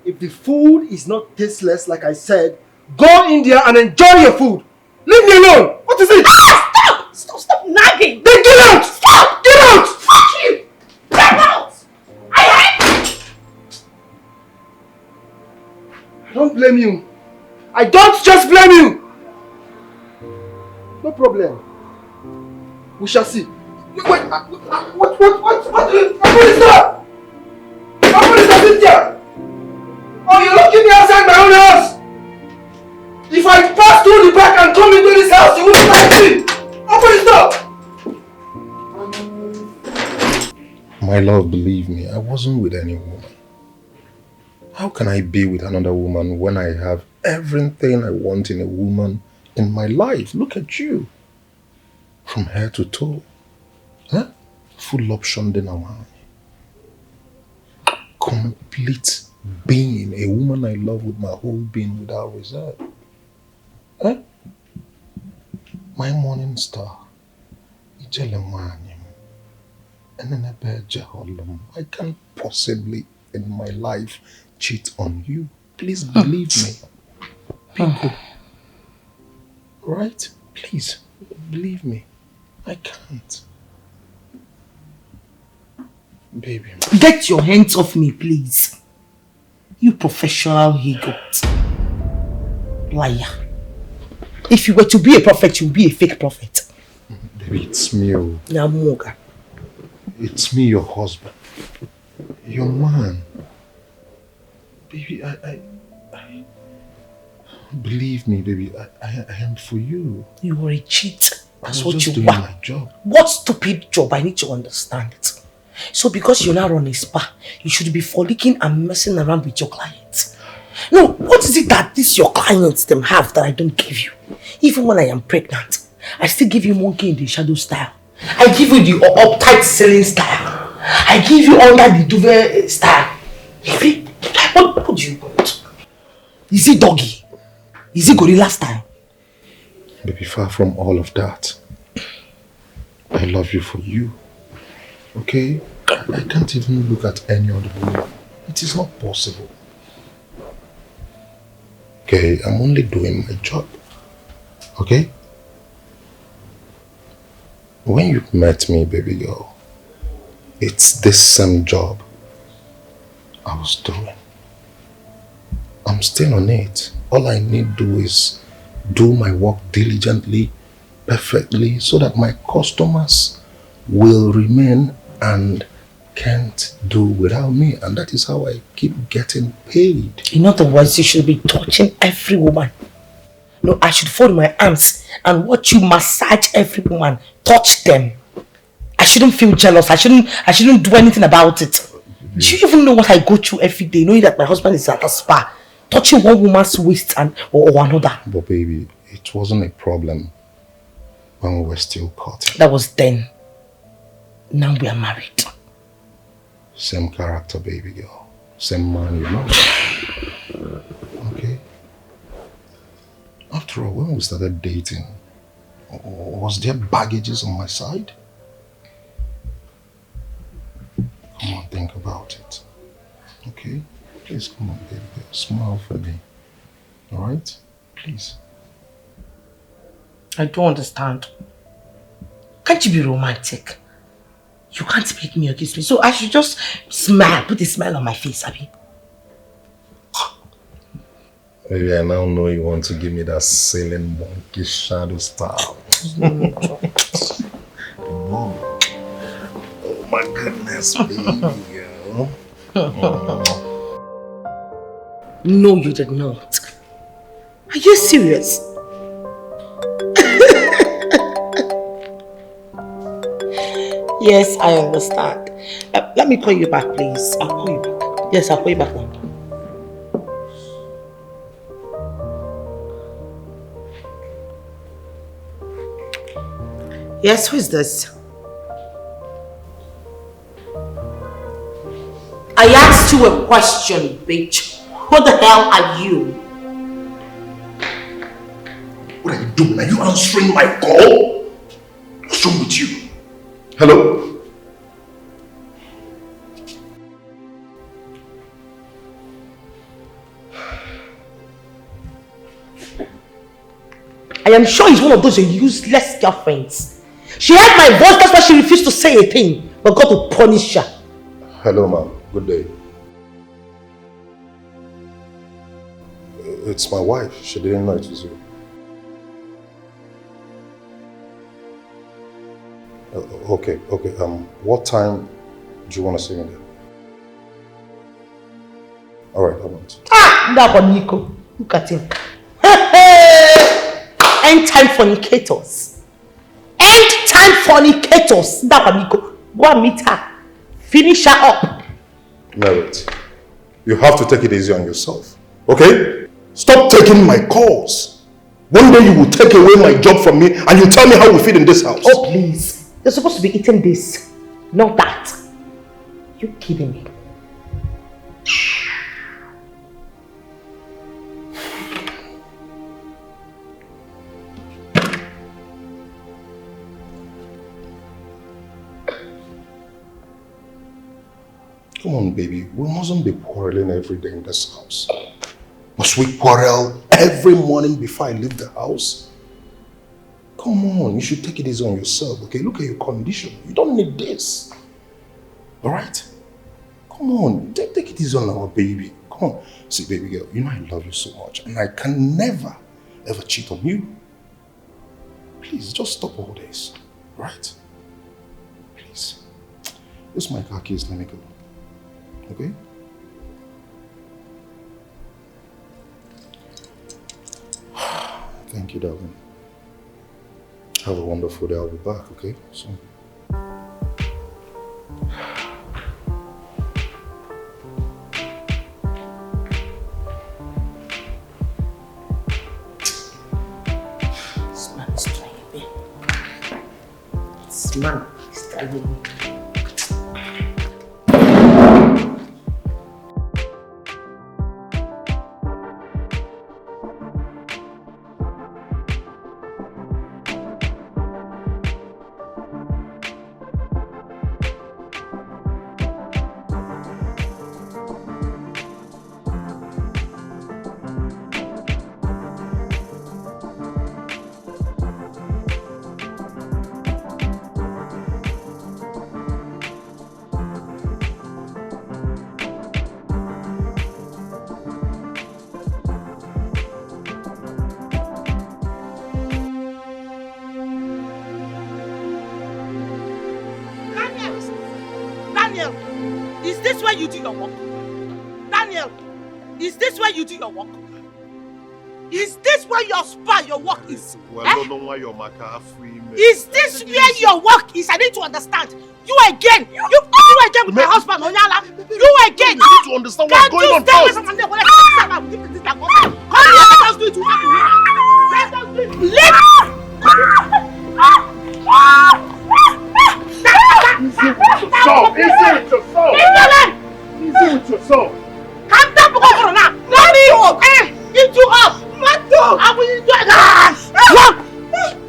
If the food is not tasteless, like I said, go in there and enjoy your food. Leave me alone. What is it? Ah, stop nagging. Then get out. Stop. Get out. Fuck you. Get out. I don't blame you. I don't just blame you. No problem. We shall see. Wait, what is that? What is that, Cynthia? Oh, you're locking me outside my own house! If I pass through the back and come into this house, you wouldn't like me! Open the door! My love, believe me, I wasn't with any woman. How can I be with another woman when I have everything I want in a woman in my life? Look at you. From head to toe. Huh? Full option dinner. Complete being, a woman I love with my whole being without reserve. Huh? My morning star. I can't possibly in my life cheat on you. Please believe me. People. Right? Please. Believe me, I can't. Baby. Get your hands off me, please. You professional he-goat. Liar. If you were to be a prophet, you'd be a fake prophet. Baby, it's me. Namuga. It's me, your husband. Your man. Baby, I believe me, baby, I am for you. You are a cheat. That's what you doing want. My job. What stupid job? I need to understand it. So because you now run a spa, you should be frolicking and messing around with your clients. No, what is it that these your clients them have that I don't give you? Even when I am pregnant, I still give you monkey in the shadow style. I give you the uptight ceiling style. I give you under the duvet style. What do you want? Is it doggy? Is it gorilla style? Baby, far from all of that. I love you for you. Okay? I can't even look at any other woman. It is not possible. Okay, I'm only doing my job. Okay? When you met me, baby girl, it's this same job I was doing. I'm still on it. All I need to do is do my work diligently, perfectly, so that my customers will remain and can't do without me. And that is how I keep getting paid. In other words, you should be touching every woman. No, I should fold my arms and watch you massage every woman. Touch them. I shouldn't feel jealous. I shouldn't do anything about it. Do you even know what I go through every day, knowing that my husband is at a spa, touching one woman's waist or another? But baby, it wasn't a problem when we were still caught. That was then. Now we are married. Same character, baby girl. Same man, you know. Okay? After all, when we started dating, was there baggages on my side? Come on, think about it. Okay? Please, come on, baby girl. Smile for me. Alright? Please. I don't understand. Can't you be romantic? You can't make me or kiss me, so I should just smile, put a smile on my face, Abby. Maybe I now know you want to give me that sailing monkey shadow style. Oh my goodness, baby girl. No, you did not. Are you serious? Yes, I understand. Let me call you back, please. I'll call you back. Yes, I'll call you back now. Yes, who is this? I asked you a question, bitch. Who the hell are you? What are you doing? Are you answering my call? What's wrong with you? Hello? I am sure he's one of those useless girlfriends. She heard my voice, that's why she refused to say a thing. But God will punish her. Hello, ma'am. Good day. It's my wife. She didn't know it was you. Okay. What time do you want to see me there? Alright, I want. That one, Nico. Look at him. End time fornicators. End time fornicators. That one, Nico. Go and meet her. Finish her up. Merit, you have to take it easy on yourself. Okay? Stop taking my calls. One day you will take away my job from me and you tell me how we fit in this house. Oh, please. You're supposed to be eating this, not that. You kidding me? Come on, baby. We mustn't be quarreling every day in this house. Must we quarrel every morning before I leave the house? Come on, you should take it easy on yourself, okay? Look at your condition. You don't need this. Alright? Come on, take it easy on our baby. Come on. See, baby girl, you know I love you so much and I can never, ever cheat on you. Please, just stop all this. Right? Please. This is my car keys, let me go. Okay? Thank you, darling. Have a wonderful day. I'll be back, okay? Soon. This man is trying again. This man is telling me. You do your work? Daniel, is this where you do your work? Is this where your work is? Well, I don't know why your maca free me. Is this where your work is? I need to understand. You again. You again with my husband, Onyala. You again. You need to understand what's going on first. Come here, let us do it together. Let us do it. Stop! Easy with yourself! Easy with yourself! Calm down, because now. Into us! Mato! I will enjoy that!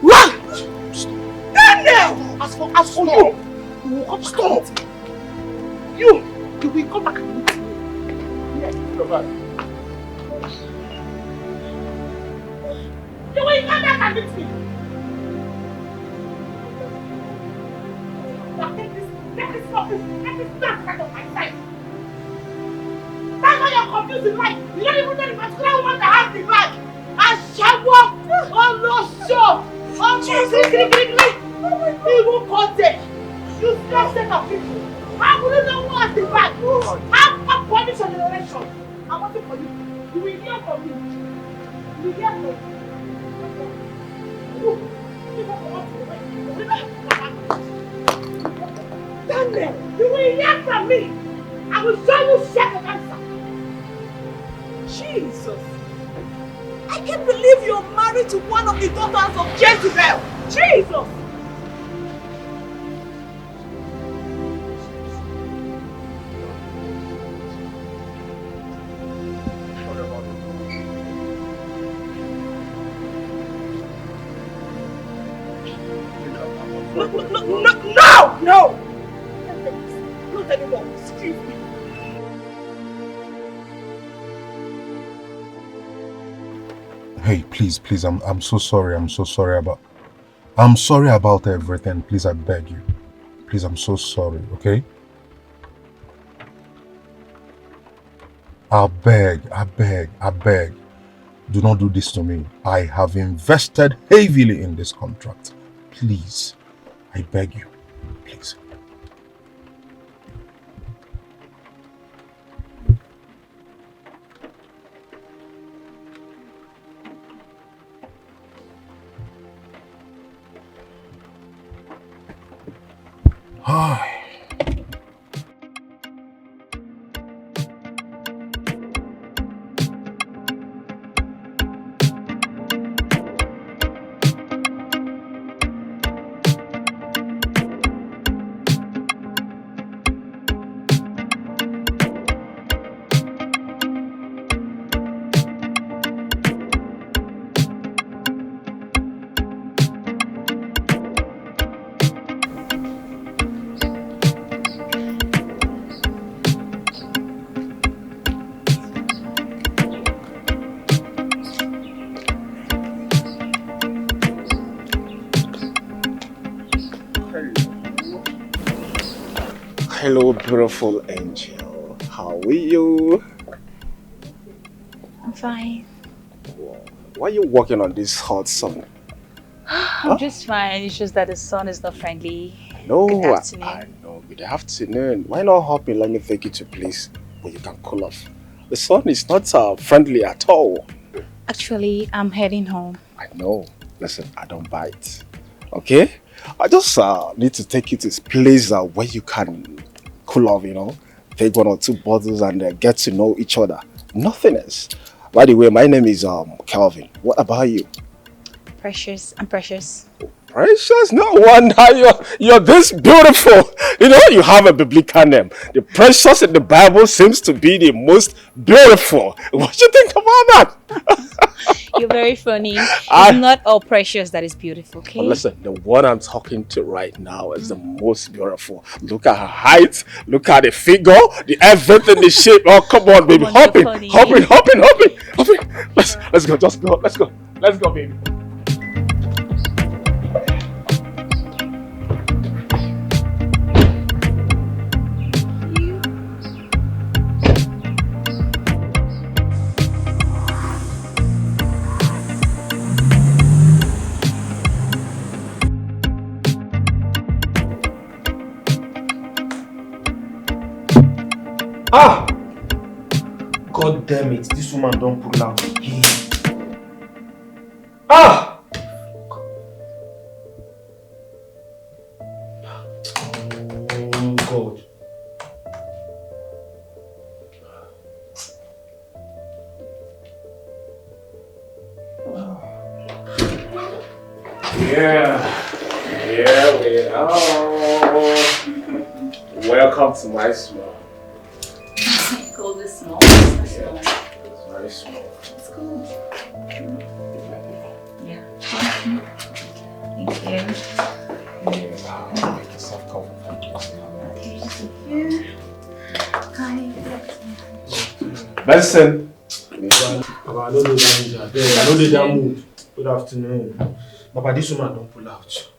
Run! Daniel! As for you, you will come stop! You will come back and meet me. Yes, come back. You will come back and meet me. Let this stop out of my sight. That's why you're confusing life. You don't even know the particular woman that has the bag. And shower, on no show, on no he won't contact. You still set of people. How will you know who has the bag? How punish your generation? I'm waiting for you. You will hear from me. You will hear from me. Daniel, you will hear from me. I will show you share the answer. Jesus. I can't believe you're married to one of the daughters of Jezebel. Jesus. No! Not anymore. Excuse me. Hey, please, I'm so sorry. I'm sorry about everything. Please, I beg you. Please, I'm so sorry, okay? I beg. Do not do this to me. I have invested heavily in this contract. Please, I beg you. Please. Hi. hello, beautiful angel. How are you? I'm fine. Why are you walking on this hot sun? I'm just fine. It's just that the sun is not friendly. No, Good afternoon. I know. Good afternoon. Why not hop in? Let me take you to a place where you can cool off. The sun is not friendly at all. Actually, I'm heading home. I know. Listen, I don't bite. Okay? I just need to take you to this place where you can cool off, you know. Take 1 or 2 bottles and get to know each other. Nothing else. By the way, my name is Calvin. What about you? Precious. I'm Precious. Precious? No wonder you're this beautiful. You know, you have a biblical name. The Precious in the Bible seems to be the most beautiful. What do you think about that? You're very funny. It's not all Precious that is beautiful, okay? But listen, the one I'm talking to right now is the most beautiful. Look at her height, look at the figure, the everything, the shape. Oh, come on, baby. Hopping. Let's go, just go. Let's go, baby. Ah! God damn it, this woman don't pull out again. Ah! Oh God. Here we are. Welcome to my small. Call this small. It's small. It's very small. It's cool. Yeah. Thank you. Make yourself comfortable. Okay, thank you. Hi. Benson. Papa, I don't know that I know that mood. Good afternoon. Papa, this woman don't pull out.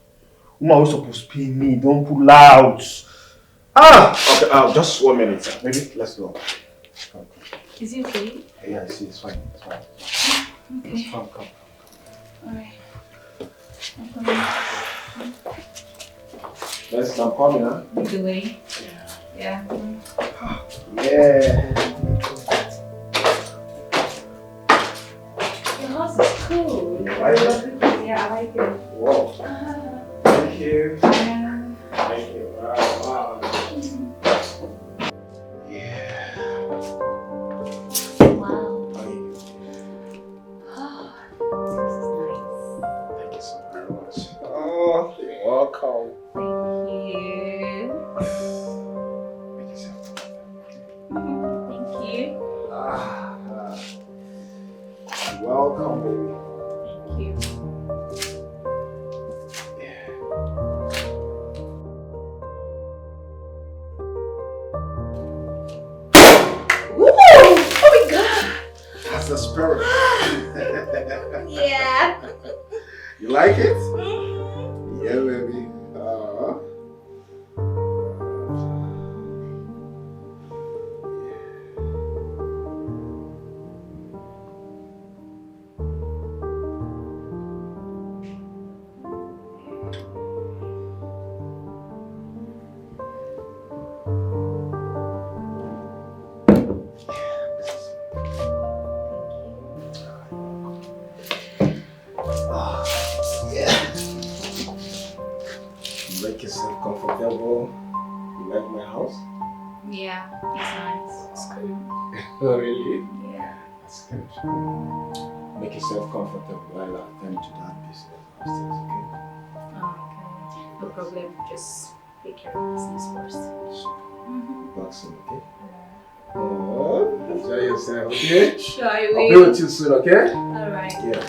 Woman was supposed to pay me, don't pull out. Ah! Okay, just 1 minute. Maybe let's go. Is he okay? Yeah, I see, it's fine. Okay. It's fine, come. Alright. I'm coming. Benson, I'm coming, huh? Lead the way. Yeah. Yeah. Your house is cool. Yeah, I like it. Whoa. Thank you. Yeah. Thank you. Wow. Yeah. Wow. Oh, Thank you so very much. Oh, you're welcome. this is nice. Make yourself Thank you. You're welcome, baby. Thank you. Oh my God! That's the spirit. Yeah. You like it? Yeah, baby. Make yourself comfortable. You like my house? Yeah, it's nice. It's cool. Oh, really? Yeah. That's good. Make yourself comfortable while I attend to that business upstairs, okay? Okay. No problem. Just take care of business first. Boxing, okay? Oh, enjoy yourself, okay? Sure, I I'll will. be with you soon, okay? Alright. Yeah.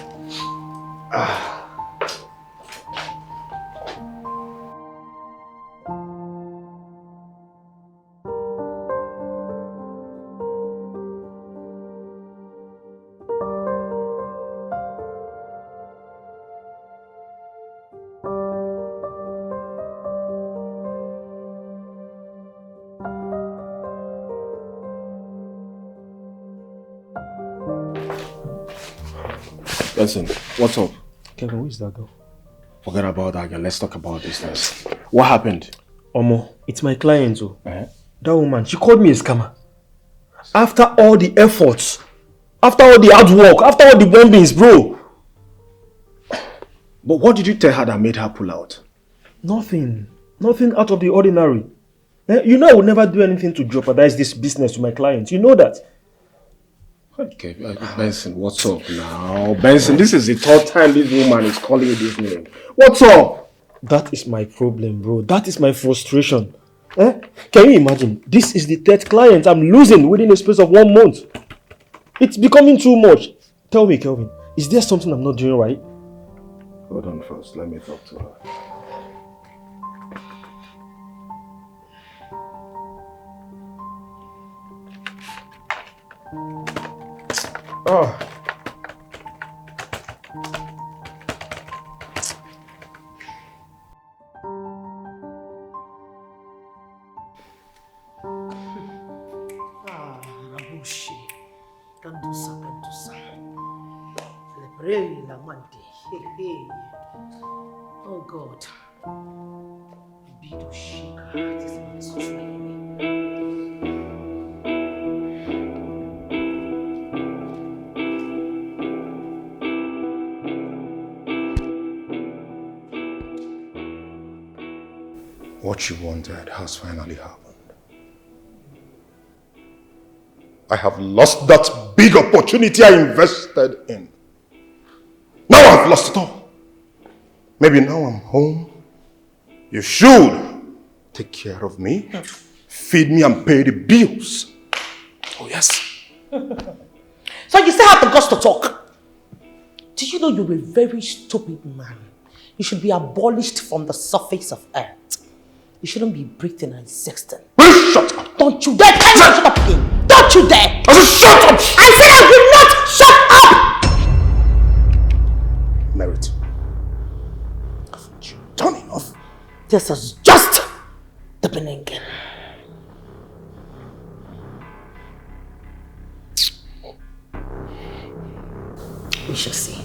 Listen, what's up? Kevin, who is that girl? Forget about that girl. Let's talk about business. What happened? Omo, it's my client. Oh. Uh-huh. That woman, she called me a scammer. After all the efforts, after all the hard work, after all the bombings, bro. But what did you tell her that made her pull out? Nothing. Nothing out of the ordinary. You know I would never do anything to jeopardize this business to my clients. You know that. Okay, Benson, what's up now? Benson, this is the third time this woman is calling you this name. What's up? That is my problem, bro. That is my frustration. Can you imagine? This is the third client I'm losing within a space of 1 month. It's becoming too much. Tell me, Kelvin, is there something I'm not doing right? Hold on first, let me talk to her. Oh. Rabushi, Kandusa. Lebre la mante. Oh God. Bidushika. This is strange. What you wanted has finally happened. I have lost that big opportunity I invested in. Now I've lost it all. Maybe now I'm home. You should take care of me, feed me and pay the bills. Oh yes. So you still have the guts to talk? Did you know you're a very stupid man? You should be abolished from the surface of earth. You shouldn't be breathing and sexting. Shut up! Don't you dare tell me to shut up again! Don't you dare! I said shut up! I said I will not shut up! Merit. Haven't you done enough? This is just the beginning. We shall see.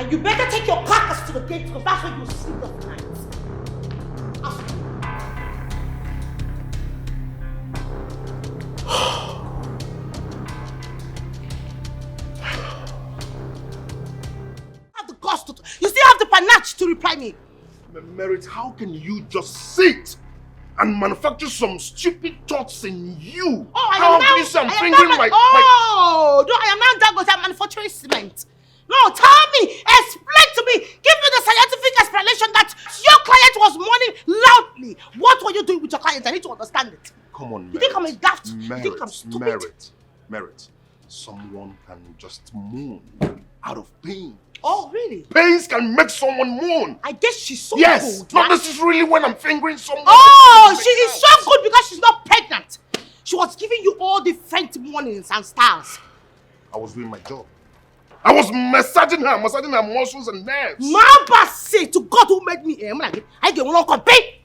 You better take your carcass to the gate because that's where you sleep at night. Have the guts to, you still have the panache to reply me. Merit, how can you just sit and manufacture some stupid thoughts in you? Oh, I how am now, you say I'm I am fingering now, my... no, I am now Dangote manufacturing cement. No, tell me, explain to me, give me the scientific explanation that your client was mourning loudly. What were you doing with your client? I need to understand it. Come on, Merit. You think I'm a daft? Merit, you think I'm stupid? Merit. Someone can just mourn out of pain. Oh, really? Pains can make someone mourn. I guess she's so yes, good. not necessarily when I'm fingering someone. Oh, she is so good because she's not pregnant. She was giving you all the French mornings and styles. I was doing my job. I was massaging her muscles and nerves. My say to God who made me, I get one company.